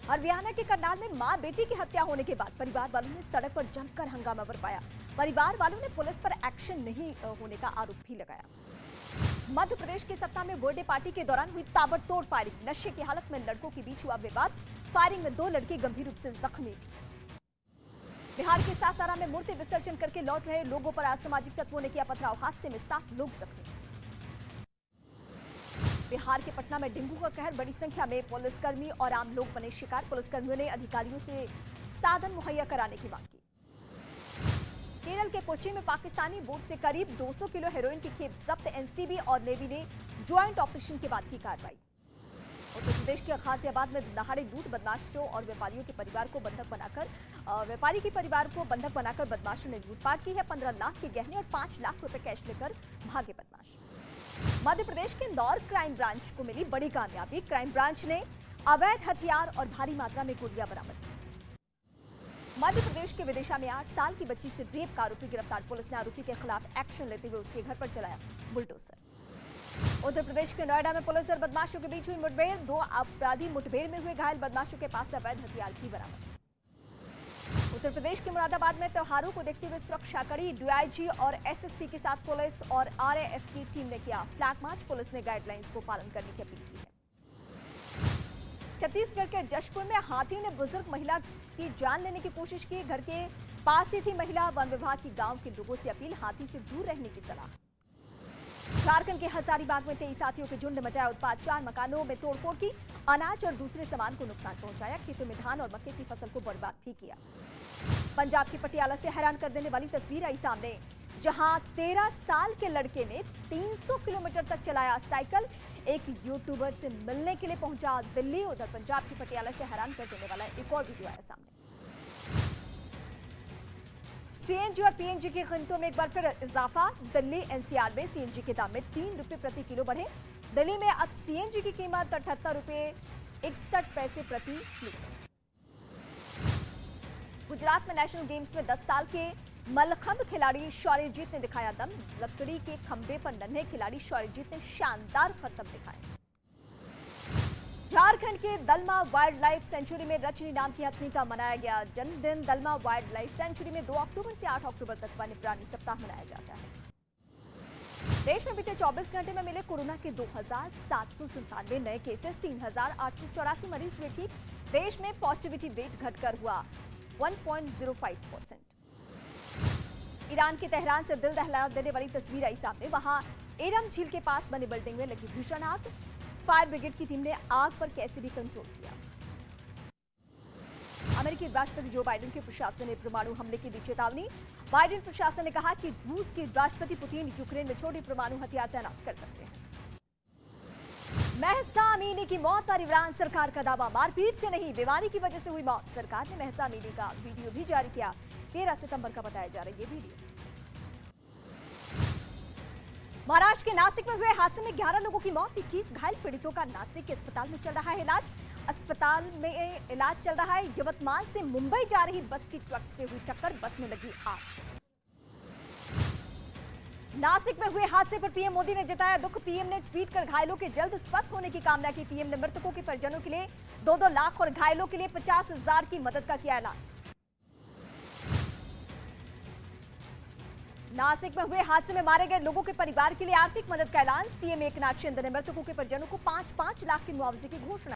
हरियाणा के करनाल में मां बेटी की हत्या होने के बाद परिवार वालों ने सड़क पर जमकर हंगामा बरपाया, परिवार वालों ने पुलिस पर एक्शन नहीं होने का आरोप भी लगाया। मध्य प्रदेश के सतना में बर्थडे पार्टी के दौरान हुई ताबड़तोड़ फायरिंग, नशे की हालत में लड़कों के बीच हुआ विवाद, फायरिंग में 2 लड़के गंभीर रूप से जख्मी। बिहार के सासाराम में मूर्ति विसर्जन करके लौट रहे लोगों पर असामाजिक तत्वों ने किया पथराव, हादसे में 7 लोग जख्मी। बिहार के पटना में डेंगू का कहर, बड़ी संख्या में पुलिसकर्मी और आम लोग बने शिकार, पुलिसकर्मियों ने अधिकारियों से साधन मुहैया कराने की मांग की। केरल के कोच्चि में पाकिस्तानी बोट से करीब 200 किलो हेरोइन की खेप जब्त, एनसीबी और नेवी ने ज्वाइंट ऑपरेशन के बाद की कार्रवाई। उत्तर प्रदेश के गाजियाबाद में दहाड़े लूट, बदमाशों और व्यापारी के परिवार को बंधक बनाकर बदमाशों ने लूटपाट की है, 15 लाख के गहने और 5 लाख रुपए कैश लेकर भागे बदमाश। मध्य प्रदेश के इंदौर क्राइम ब्रांच को मिली बड़ी कामयाबी, क्राइम ब्रांच ने अवैध हथियार और भारी मात्रा में गोलियां बरामद की। मध्य प्रदेश के विदिशा में 8 साल की बच्ची से रेप का आरोपी गिरफ्तार, पुलिस ने आरोपी के खिलाफ एक्शन लेते हुए उसके घर पर चलाया बुलडोजर। उत्तर प्रदेश के नोएडा में पुलिस और बदमाशों के बीच हुई मुठभेड़, 2 अपराधी मुठभेड़ में हुए घायल, बदमाशों के पास से अवैध हथियार भी बरामद। उत्तर प्रदेश के मुरादाबाद में त्योहारों को देखते हुए सुरक्षा कड़ी, डीआईजी और एसएसपी के साथ पुलिस और आरएएफ की टीम ने किया फ्लैग मार्च, पुलिस ने गाइडलाइंस को पालन करने की अपील की है। छत्तीसगढ़ के जशपुर में हाथी ने बुजुर्ग महिला की जान लेने की कोशिश की, घर के पास ही थी महिला, वन विभाग की गांव के लोगों से अपील, हाथी से दूर रहने की सलाह। झारखंड के हजारीबाग में 23 हाथियों के झुंड मचाया उत्पात, 4 मकानों में तोड़फोड़ की, अनाज और दूसरे सामान को नुकसान पहुंचाया, खेतों में धान और मक्के की फसल को बर्बाद भी किया। पंजाब के पटियाला से हैरान कर देने वाली तस्वीर आई सामने, जहां 13 साल के लड़के ने 300 किलोमीटर तक चलाया साइकिल, एक यूट्यूबर से मिलने के लिए पहुंचा दिल्ली। उधर पंजाब के पटियाला से हैरान कर देने वाला एक और वीडियो आया सामने। सीएनजी और पीएनजी की कीमतों में एक बार फिर इजाफा, दिल्ली एनसीआर में सीएनजी के दाम में 3 रुपए प्रति किलो बढ़े, दिल्ली में अब सीएनजी की कीमत 78 रुपए 61 पैसे प्रति लीटर। गुजरात में नेशनल गेम्स में 10 साल के मलखंब खिलाड़ी शौर्यजीत ने दिखाया दम। लकड़ी के खंबे पर नन्हे खिलाड़ी शौर्यजीत ने शानदार करतब दिखाए। झारखंड के दलमा वाइल्ड लाइफ सेंचुरी में रजनी नाम की हथनी का मनाया गया जन्मदिन। दलमा वाइल्ड लाइफ सेंचुरी में 2 अक्टूबर से 8 अक्टूबर तक वन्य प्राणी सप्ताह मनाया जाता है। देश में बीते 24 घंटे में मिले कोरोना के 2,797 नए केसेस, 3,884 मरीज हुए ठीक। देश में पॉजिटिविटी रेट घटकर हुआ 1.05%। ईरान के तेहरान से दिल दहला देने वाली तस्वीर आई सामने। वहां एरम झील के पास बने बिल्डिंग में लगी भीषण आग। फायर ब्रिगेड की टीम ने आग पर कैसे भी कंट्रोल किया। अमेरिकी राष्ट्रपति जो बाइडेन के प्रशासन ने परमाणु हमले की दी चेतावनी। बाइडेन प्रशासन ने कहा कि रूस के राष्ट्रपति पुतिन यूक्रेन में छोटे परमाणु हथियार तैनात कर सकते हैं। महसा अमीनी की मौत पर इमरान सरकार का दावा, मारपीट से नहीं बीमारी की वजह से हुई मौत। सरकार ने महसा अमीनी का वीडियो भी जारी किया। 13 सितंबर का बताया जा रहा है ये वीडियो। महाराष्ट्र के नासिक में हुए हादसे में 11 लोगों की मौत, 21 घायल। पीड़ितों का नासिक के अस्पताल में चल रहा है इलाज। अस्पताल में इलाज चल रहा है। यवतमाल से मुंबई जा रही बस की ट्रक से हुई टक्कर, बस में लगी आग। नासिक में हुए हादसे पर पीएम मोदी ने जताया दुख। पीएम ने ट्वीट कर घायलों के जल्द स्वस्थ होने की कामना की। पीएम ने मृतकों के परिजनों के लिए 2-2 लाख और घायलों के लिए 50,000 की मदद का किया ऐलान। नासिक में हुए हादसे में मारे गए लोगों के परिवार के लिए आर्थिक मदद का ऐलान। सीएम एकनाथ शिंदे ने मृतकों के परिजनों को 5-5 लाख के मुआवजे की घोषणा।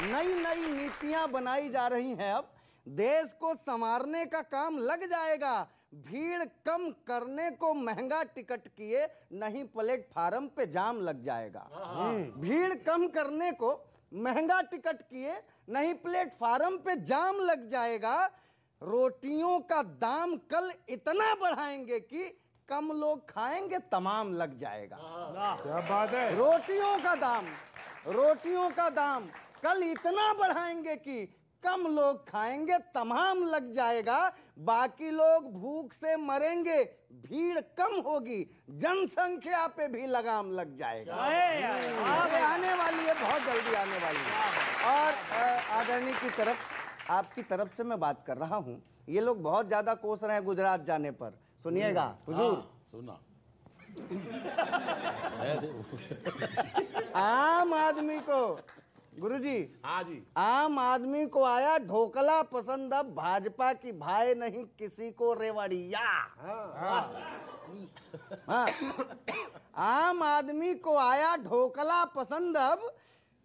नई नई नीतियां बनाई जा रही हैं। अब देश को संवारने का काम लग जाएगा। भीड़ कम करने को महंगा टिकट किए, नहीं प्लेटफार्म पे जाम लग जाएगा। भीड़ कम करने को महंगा टिकट किए, नहीं प्लेटफार्म पे जाम लग जाएगा। रोटियों का दाम कल इतना बढ़ाएंगे कि कम लोग खाएंगे, तमाम लग जाएगा। क्या बात है। रोटियों का दाम कल इतना बढ़ाएंगे कि कम लोग खाएंगे, तमाम लग जाएगा। बाकी लोग भूख से मरेंगे, भीड़ कम होगी, जनसंख्या पे भी लगाम लग जाएगा। आने वाली है, बहुत जल्दी आने वाली है। और आदरणीय की तरफ, आपकी तरफ से मैं बात कर रहा हूं। ये लोग बहुत ज्यादा कोस रहे हैं गुजरात जाने पर। सुनिएगा हुजूर, सुना। आम आदमी को, गुरुजी, हाँ जी, आम आदमी को आया ढोकला पसंद। अब भाजपा की भाई नहीं किसी को रेवड़िया। हाँ। आम आदमी को आया ढोकला पसंद। अब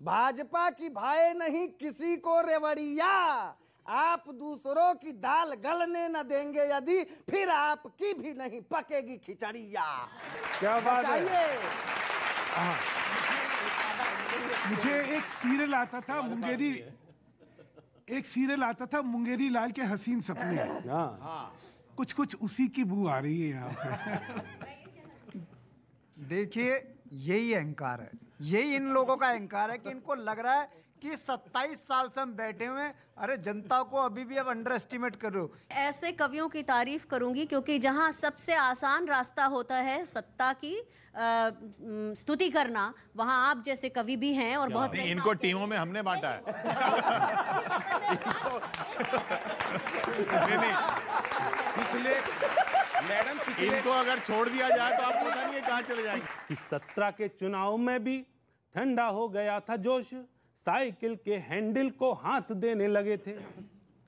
भाजपा की भाई नहीं किसी को रेवड़िया। आप दूसरों की दाल गलने न देंगे यदि, फिर आपकी भी नहीं पकेगी खिचड़िया। क्या बात है। मुझे एक सीरियल आता था मुंगेरी लाल के हसीन सपने। कुछ कुछ उसी की बू आ रही है यहाँ पे। देखिए, यही अहंकार है, यही इन लोगों का अहंकार है कि इनको लग रहा है कि 27 साल से हम बैठे हुए हैं, अरे जनता को अभी भी अब अंडर एस्टिमेट कर रहे हो। ऐसे कवियों की तारीफ करूंगी क्योंकि जहां सबसे आसान रास्ता होता है सत्ता की स्तुति करना, वहां आप जैसे कवि भी हैं और बहुत इनको टीमों में हमने बांटा है। नहीं, पिछले मैडम, इनको अगर छोड़ दिया जाए तो आपको पता नहीं है कहां चले जाएंगे। 17 के चुनाव में भी ठंडा हो गया था जोश, साइकिल के हैंडल को हाथ देने लगे थे।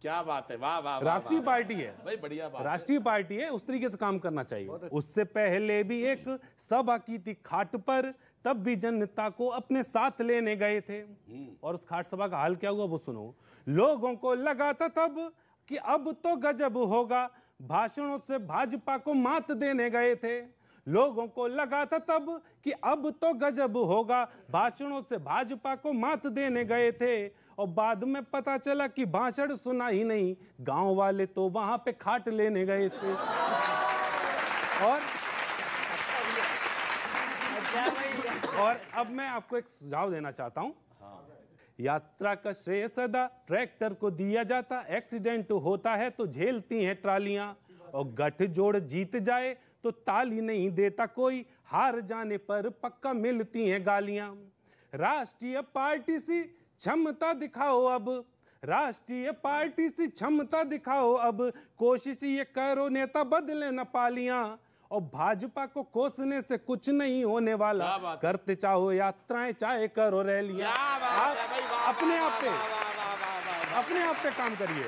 क्या बात है, वाह वाह। राष्ट्रीय पार्टी है भाई, बढ़िया बात। राष्ट्रीय पार्टी है, उस तरीके से काम करना चाहिए। उससे पहले भी एक सभा की थी खाट पर, तब भी जनता को अपने साथ लेने गए थे। और उस खाट सभा का हाल क्या हुआ वो सुनो। लोगों को लगा था तब कि अब तो गजब होगा, भाषणों से भाजपा को मात देने गए थे। लोगों को लगा था तब कि अब तो गजब होगा, भाषणों से भाजपा को मात देने गए थे। और बाद में पता चला कि भाषण सुना ही नहीं, गांव वाले तो वहां पे खाट लेने गए थे। और अब मैं आपको एक सुझाव देना चाहता हूं। यात्रा का श्रेय सदा ट्रैक्टर को दिया जाता, एक्सीडेंट होता है तो झेलती हैं ट्रालियां। और गठजोड़ जीत जाए तो ताली नहीं देता कोई, हार जाने पर पक्का मिलती हैं गालियां। राष्ट्रीय पार्टी सी क्षमता दिखाओ अब, राष्ट्रीय पार्टी सी क्षमता दिखाओ अब, कोशिश ये करो नेता बदले न पालियां, और भाजपा को कोसने से कुछ नहीं होने वाला, करते चाहो यात्राएं चाहे करो रैलियां। अपने आप पे काम करिए।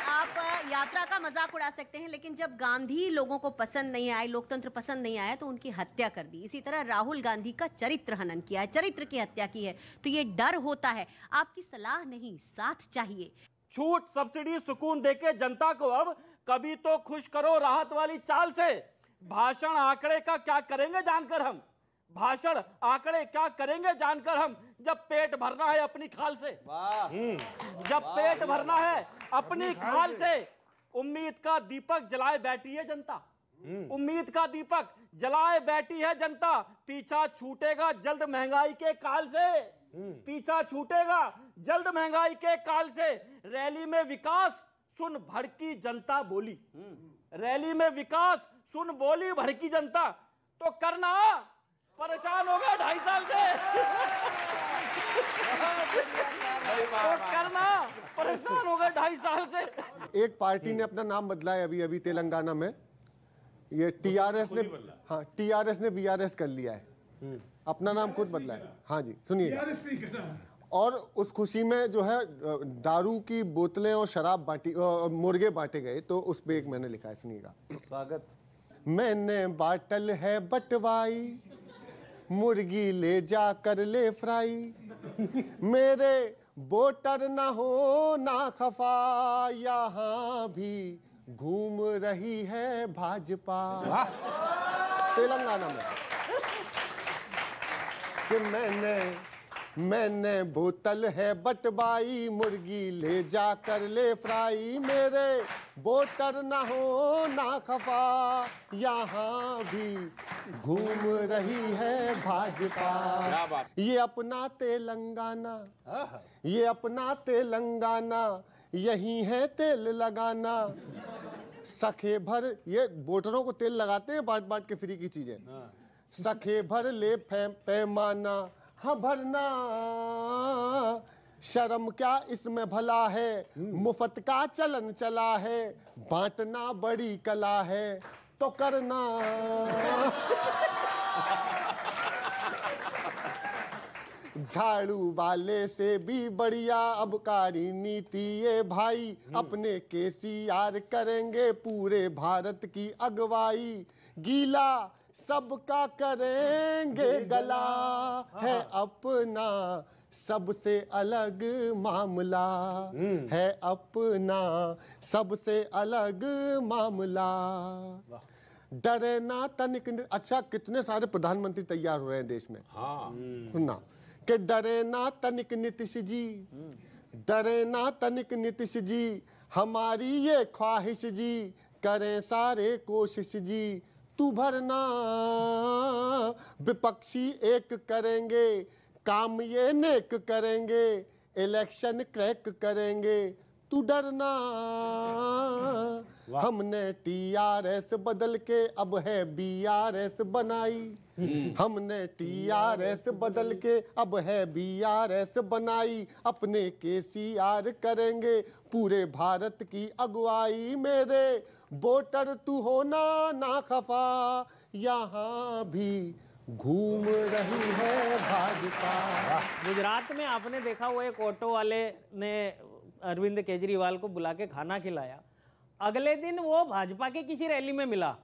आप यात्रा का मजाक उड़ा सकते हैं, लेकिन जब गांधी लोगों को पसंद नहीं आए, लोकतंत्र पसंद नहीं आया, तो उनकी हत्या कर दी। इसी तरह राहुल गांधी का चरित्र हनन किया है, चरित्र की हत्या की है। तो ये डर होता है, आपकी सलाह नहीं, साथ चाहिए। छूट, सब्सिडी, सुकून देके जनता को अब कभी तो खुश करो राहत वाली चाल से। भाषण आंकड़े का क्या करेंगे जानकर हम, भाषण आंकड़े क्या करेंगे जानकर हम, जब पेट भरना है अपनी खाल से। जब पेट भरना है अपनी खाल से, उम्मीद का दीपक जलाए बैठी है जनता, उम्मीद का दीपक जलाए बैठी है जनता। पीछा छूटेगा जल्द महंगाई के काल से, पीछा छूटेगा जल्द महंगाई के काल से। रैली में विकास सुन भड़की जनता बोली, रैली में विकास सुन बोली भड़की जनता। तो करना, परेशान हो गए 2.5 साल से। तो करना, परेशान हो गए 2.5 साल से। एक पार्टी ने अपना नाम बदला है अभी तेलंगाना में, ये टीआरएस ने, हाँ टीआरएस ने बीआरएस कर लिया है, अपना नाम खुद बदला है। हाँ जी सुनिए। और उस खुशी में जो है दारू की बोतलें और शराब बांटी, मुर्गे बांटे गए, तो उस पे एक मैंने लिखा है, सुनिएगा। स्वागत। मैंने बाटल है बटवाई, मुर्गी ले जा कर ले फ्राई, मेरे वोटर ना हो ना खफा, यहाँ भी घूम रही है भाजपा। तेलंगाना में कि मैंने बोतल है बटवाई, मुर्गी ले जा कर ले फ्राई, मेरे वोटर ना हो ना खफा, यहाँ भी घूम रही है भाजपा। ये अपना तेलंगाना, ये अपना तेलंगाना, यही है तेल लगाना। सखे भर, ये वोटरों को तेल लगाते हैं बांट बांट के फ्री की चीजें। सखे भर ले पैमाना, हाँ भरना, शर्म क्या इसमें भला है, मुफ्त का चलन चला है, बांटना बड़ी कला है, तो करना। झाड़ू वाले से भी बढ़िया अबकारी नीति ये भाई, अपने केसीआर करेंगे पूरे भारत की अगुवाई, गीला सबका करेंगे गला, है अपना सबसे अलग मामला, है अपना सबसे अलग मामला। डरे ना तनिक। अच्छा, कितने सारे प्रधानमंत्री तैयार हो रहे हैं देश में। सुनना कि डरे ना तनिक नीतीश जी, डरे ना तनिक नीतीश जी, हमारी ये ख्वाहिश जी, करें सारे कोशिश जी, तू भरना विपक्षी एक करेंगे, काम ये नेक करेंगे, इलेक्शन क्रैक करेंगे, तू डरना। हमने टीआरएस बदल के अब है बीआरएस बनाई, हमने टीआरएस बदल के अब है बीआरएस बनाई, अपने केसीआर करेंगे पूरे भारत की अगुवाई, मेरे वोटर तू होना ना खफा, यहाँ भी घूम रही है भाजपा। गुजरात में आपने देखा वो एक ऑटो वाले ने अरविंद केजरीवाल को बुला के खाना खिलाया, अगले दिन वो भाजपा के किसी रैली में मिला।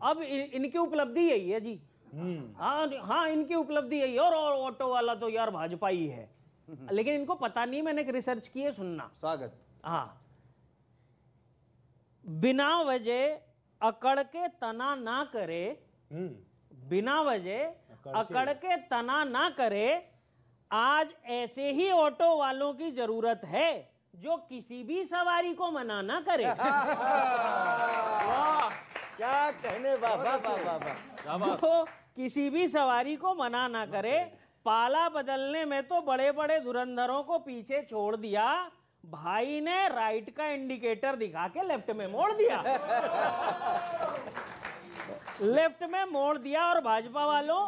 अब इनकी उपलब्धि यही है जी। हाँ, इनकी उपलब्धि यही है, और ऑटो वाला तो यार भाजपा ही है, लेकिन इनको पता नहीं। मैंने रिसर्च की है, सुनना। स्वागत। हाँ, बिना वजह अकड़ के तना ना करे, बिना वजह अकड़ के तना ना करे, आज ऐसे ही ऑटो वालों की जरूरत है जो किसी भी सवारी को मना ना करे। वाह, क्या कहने, बाबा बाबा। जो किसी भी सवारी को मना ना करे, पाला बदलने में तो बड़े बड़े धुरंधरों को पीछे छोड़ दिया, भाई ने राइट का इंडिकेटर दिखा के लेफ्ट में मोड़ दिया। लेफ्ट में मोड़ दिया। और भाजपा वालों,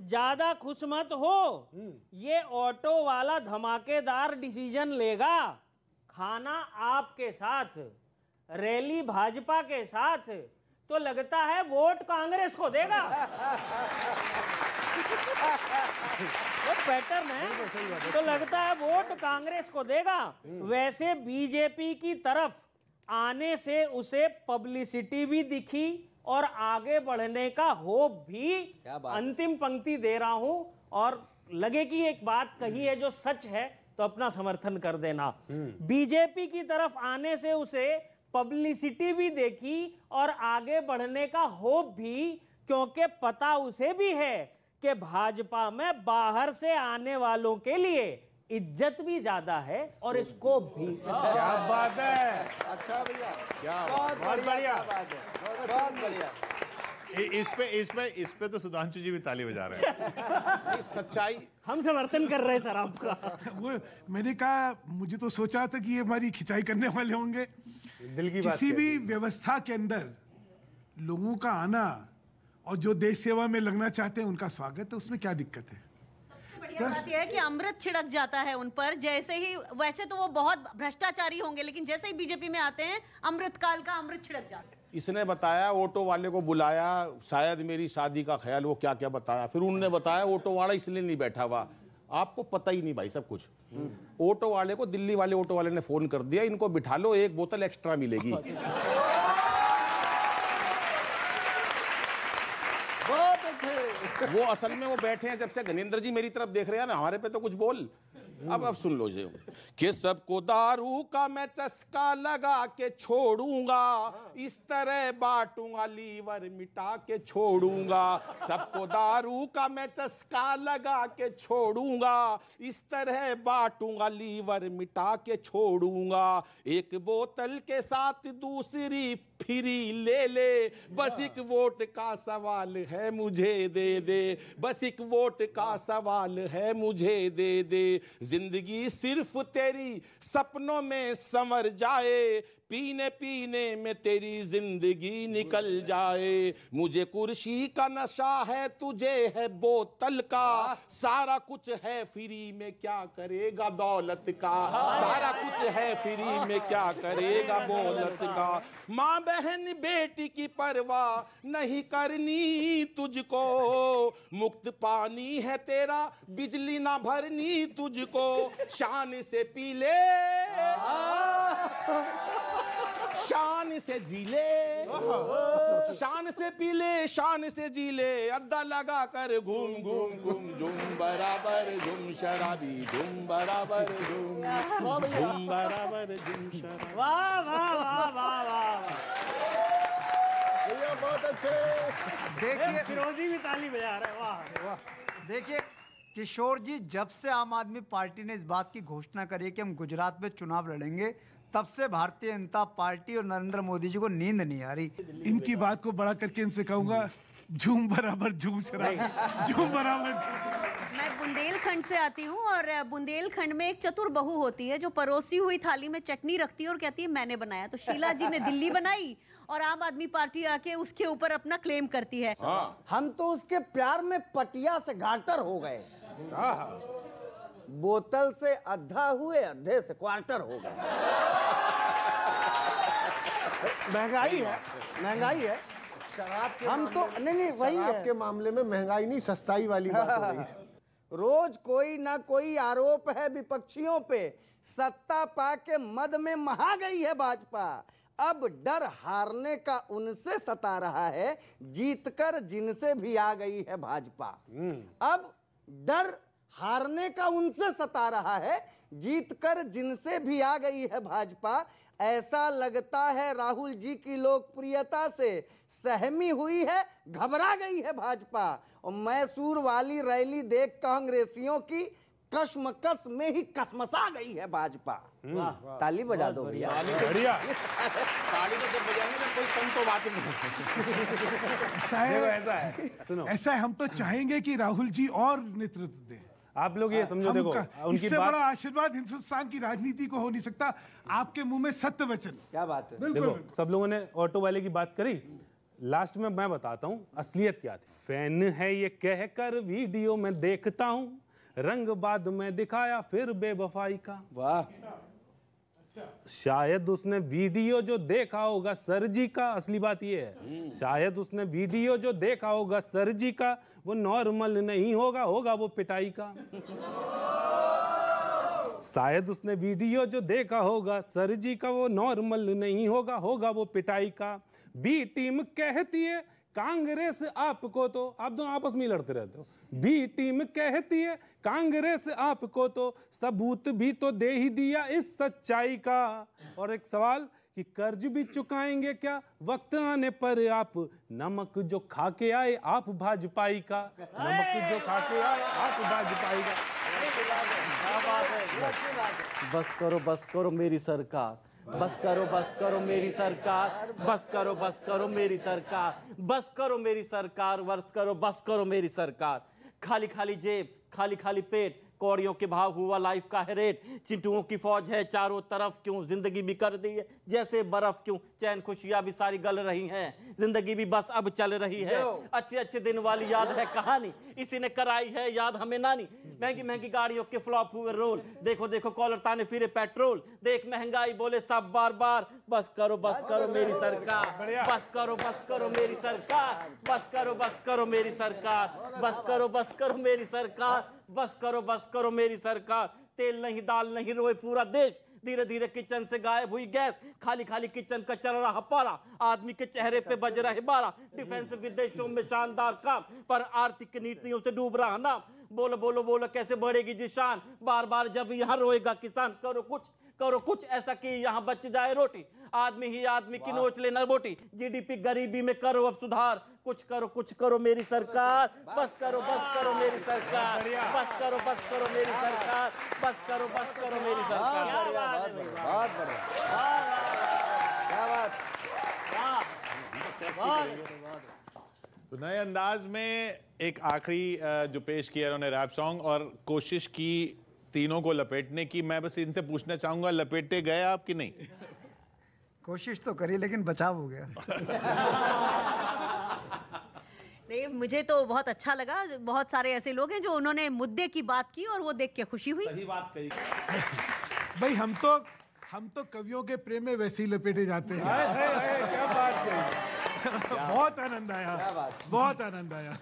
ज्यादा खुश मत हो, ये ऑटो वाला धमाकेदार डिसीजन लेगा। खाना आपके साथ, रैली भाजपा के साथ, तो लगता है वोट कांग्रेस को देगा। वो पैटर्न है, तो लगता है वोट कांग्रेस को देगा। वैसे बीजेपी की तरफ आने से उसे पब्लिसिटी भी दिखी और आगे बढ़ने का होप भी। अंतिम पंक्ति दे रहा हूं, और लगे कि एक बात कही है जो सच है तो अपना समर्थन कर देना। बीजेपी की तरफ आने से उसे पब्लिसिटी भी देखी और आगे बढ़ने का होप भी, क्योंकि पता उसे भी है कि भाजपा में बाहर से आने वालों के लिए इज्जत भी ज्यादा है और स्कोप भी। क्या बात है, अच्छा भैया, क्या बहुत बढ़िया। बात है, बहुत बढ़िया। इस पे तो सुधांशु जी भी ताली बजा रहे हैं। सच्चाई हम समर्थन कर रहे हैं सर आपका। वो मैंने कहा, मुझे तो सोचा था कि ये हमारी खिंचाई करने वाले होंगे। दिल की बात किसी भी व्यवस्था के अंदर लोगों का आना और जो देश सेवा में लगना चाहते हैं उनका स्वागत है, उसमें क्या दिक्कत है? बढ़िया बात यह है कि अमृत छिड़क जाता है उन पर। जैसे ही, वैसे तो वो बहुत भ्रष्टाचारी होंगे, लेकिन जैसे ही बीजेपी में आते हैं अमृत काल का अमृत छिड़क जाता है। इसने बताया, ऑटो वाले को बुलाया, शायद मेरी शादी का ख्याल, वो क्या क्या बताया। फिर उन्होंने बताया ऑटो वाला इसलिए नहीं बैठा हुआ। आपको पता ही नहीं भाई सब कुछ। ऑटो वाले को दिल्ली वाले ऑटो वाले ने फोन कर दिया, इनको बिठा लो, 1 बोतल एक्स्ट्रा मिलेगी। वो असल में वो बैठे हैं, जब से गनेंद्र जी मेरी तरफ देख रहे हैं ना, हमारे पे तो कुछ बोल। अब सुन लो जी, कि सबको दारू का मैं चस्का लगा के छोड़ूंगा, इस तरह बांटूंगा लीवर मिटा के छोड़ूंगा। सबको दारू का मैं चस्का लगा के छोड़ूंगा, इस तरह बांटूंगा लीवर मिटा के छोड़ूंगा। एक बोतल के साथ दूसरी फ्री ले ले, बस एक वोट का सवाल है मुझे दे दे, बस एक वोट का सवाल है मुझे दे दे। जिंदगी सिर्फ तेरी सपनों में संवर जाए, पीने पीने में तेरी जिंदगी निकल जाए। मुझे कुर्सी का नशा है, तुझे है बोतल का, सारा कुछ है फ्री में क्या करेगा दौलत का। सारा कुछ है फ्री में क्या करेगा दौलत का। माँ बहन बेटी की परवाह नहीं करनी तुझको, मुफ्त पानी है तेरा बिजली ना भरनी तुझको। शान से पी ले, शान से जी ले, शान से पी ले, शान से जी ले। अद्दा लगा कर घूम घूम घूम, झूम बराबर झूम शराबी, झूम बराबर झूम, झूम बराबर झूम शराबी। वाह वाह वाह वाह वाह, भैया बहुत अच्छे। देखिए विरोधी भी ताली बजा रहे हैं। वाह वाह। देखिए किशोर जी, जब से आम आदमी पार्टी ने इस बात की घोषणा करी कि हम गुजरात में चुनाव लड़ेंगे, तब से भारतीय जनता पार्टी और नरेंद्र मोदी जी को नींद नहीं आ रही। इनकी बात को बड़ा करके इनसे कहूंगा, झूम बराबर झूम शराबी, झूम बराबर। मैं बुंदेलखंड से आती हूँ और बुंदेलखंड में एक चतुर बहू होती है जो परोसी हुई थाली में चटनी रखती है और कहती है मैंने बनाया। तो शीला जी ने दिल्ली बनाई और आम आदमी पार्टी आके उसके ऊपर अपना क्लेम करती है। हम तो उसके प्यार में पटिया से घाटर हो गए। बोतल से अद्धा हुए, अद्धे से क्वार्टर हो गए। महंगाई है, महंगाई है। शराब के हम तो नहीं वही शराब है। के मामले में महंगाई नहीं, सस्ताई वाली बात हो रही है। रोज कोई ना कोई आरोप है विपक्षियों पे। सत्ता पाके मद में महा गई है भाजपा। अब डर हारने का उनसे सता रहा है, जीतकर जिनसे भी आ गई है भाजपा। अब डर हारने का उनसे सता रहा है, जीतकर जिनसे भी आ गई है भाजपा। ऐसा लगता है राहुल जी की लोकप्रियता से सहमी हुई है, घबरा गई है भाजपा। और मैसूर वाली रैली देख कांग्रेसियों की कश्मकश में ही कसमसा गई है भाजपा। ताली बजा दो भैया। बढ़िया। ताली तो जब बजाएंगे ना, कोई कम तो बात नहीं। ऐसा है, सुनो, ऐसा है, हम तो चाहेंगे कि राहुल जी और नेतृत्व दें, आप लोग ये समझो, देखो उनकी इससे बात, बड़ा आशीर्वाद हिंदुस्तान की राजनीति को हो नहीं सकता। आपके मुंह में सत्य वचन। क्या बात है। बिल्कुल, देखो बिल्कुल। सब लोगों ने ऑटो वाले की बात करी, लास्ट में मैं बताता हूँ असलियत क्या थी। फैन है ये कहकर वीडियो में देखता हूँ, रंग बाद में दिखाया फिर बेवफाई का। वाह, शायद उसने वीडियो जो देखा होगा सर जी का, असली बात ये है, शायद उसने वीडियो जो देखा होगा सर जी का, वो नॉर्मल नहीं होगा, होगा वो पिटाई का। शायद उसने वीडियो जो देखा होगा सर जी का, वो नॉर्मल नहीं होगा, होगा वो पिटाई का। बी टीम कहती है कांग्रेस आपको तो, आप दोनों आपस में लड़ते रहते हो। बी टीम कहती है कांग्रेस आपको तो, सबूत भी तो दे ही दिया इस सच्चाई का। और एक सवाल कि कर्ज भी चुकाएंगे क्या वक्त आने पर आप, नमक जो खा के आए आप भाजपाई का, नमक जो खा के आए आप भाजपाई का। बस करो मेरी सरकार, बस करो मेरी सरकार, बस करो मेरी सरकार, बस करो मेरी सरकार, बस करो मेरी सरकार। खाली खाली जेब, खाली खाली पेट, कौड़ियों के भाव हुआ लाइफ का है रेट। चिंटुओं की फौज है चारों तरफ, क्यों जिंदगी भी कर दी है जैसे बर्फ, क्यों चैन खुशियां भी सारी गल रही हैं, जिंदगी भी बस अब चल रही है। अच्छे अच्छे दिन वाली याद है कहानी, इसी ने कराई है याद हमें नानी। महंगी महंगी गाड़ियों के फ्लॉप हुए रोल, देखो देखो कॉलर ताने फिरे पेट्रोल, देख महंगाई बोले सब बार बार, बस करो मेरी सरकार, बस करो मेरी सरकार, बस करो मेरी सरकार, बस करो मेरी सरकार, बस करो मेरी सरकार। तेल नहीं दाल नहीं रोए पूरा देश, धीरे धीरे किचन से गायब हुई गैस, खाली खाली किचन का चल रहा पारा, आदमी के चेहरे पे बज रहे 12। डिफेंस विदेशों में शानदार काम, पर आर्थिक नीतियों से डूब रहा नाम। बोलो बोलो बोलो कैसे बढ़ेगी जी शान, बार बार जब यहाँ रोएगा किसान। करो कुछ ऐसा कि यहाँ बच जाए रोटी, आदमी ही आदमी की नोच लेना बोटी। जीडीपी गरीबी में करो अब सुधार, कुछ करो मेरी सरकार, बस करो मेरी सरकार, बस करो मेरी सरकार, बस करो मेरी सरकार। बहुत बढ़िया, क्या बात। तो नए अंदाज में एक आखिरी जो पेश किया उन्होंने रैप सॉन्ग, और कोशिश की तीनों को लपेटने की। मैं बस इनसे पूछना चाहूंगा, लपेटे गए आप कि नहीं? कोशिश तो करी लेकिन बचाव हो गया। नहीं, मुझे तो बहुत अच्छा लगा। बहुत सारे ऐसे लोग हैं जो उन्होंने मुद्दे की बात की और वो देख के खुशी हुई। सही बात कही भाई हम तो कवियों के प्रेम में वैसे ही लपेटे जाते हैं। क्या बात कही। बहुत आनंद आया, बहुत आनंद आया।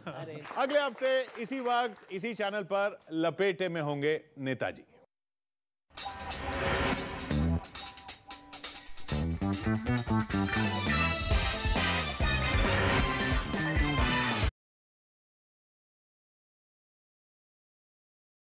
अगले हफ्ते इसी वक्त इसी चैनल पर लपेटे में होंगे नेताजी।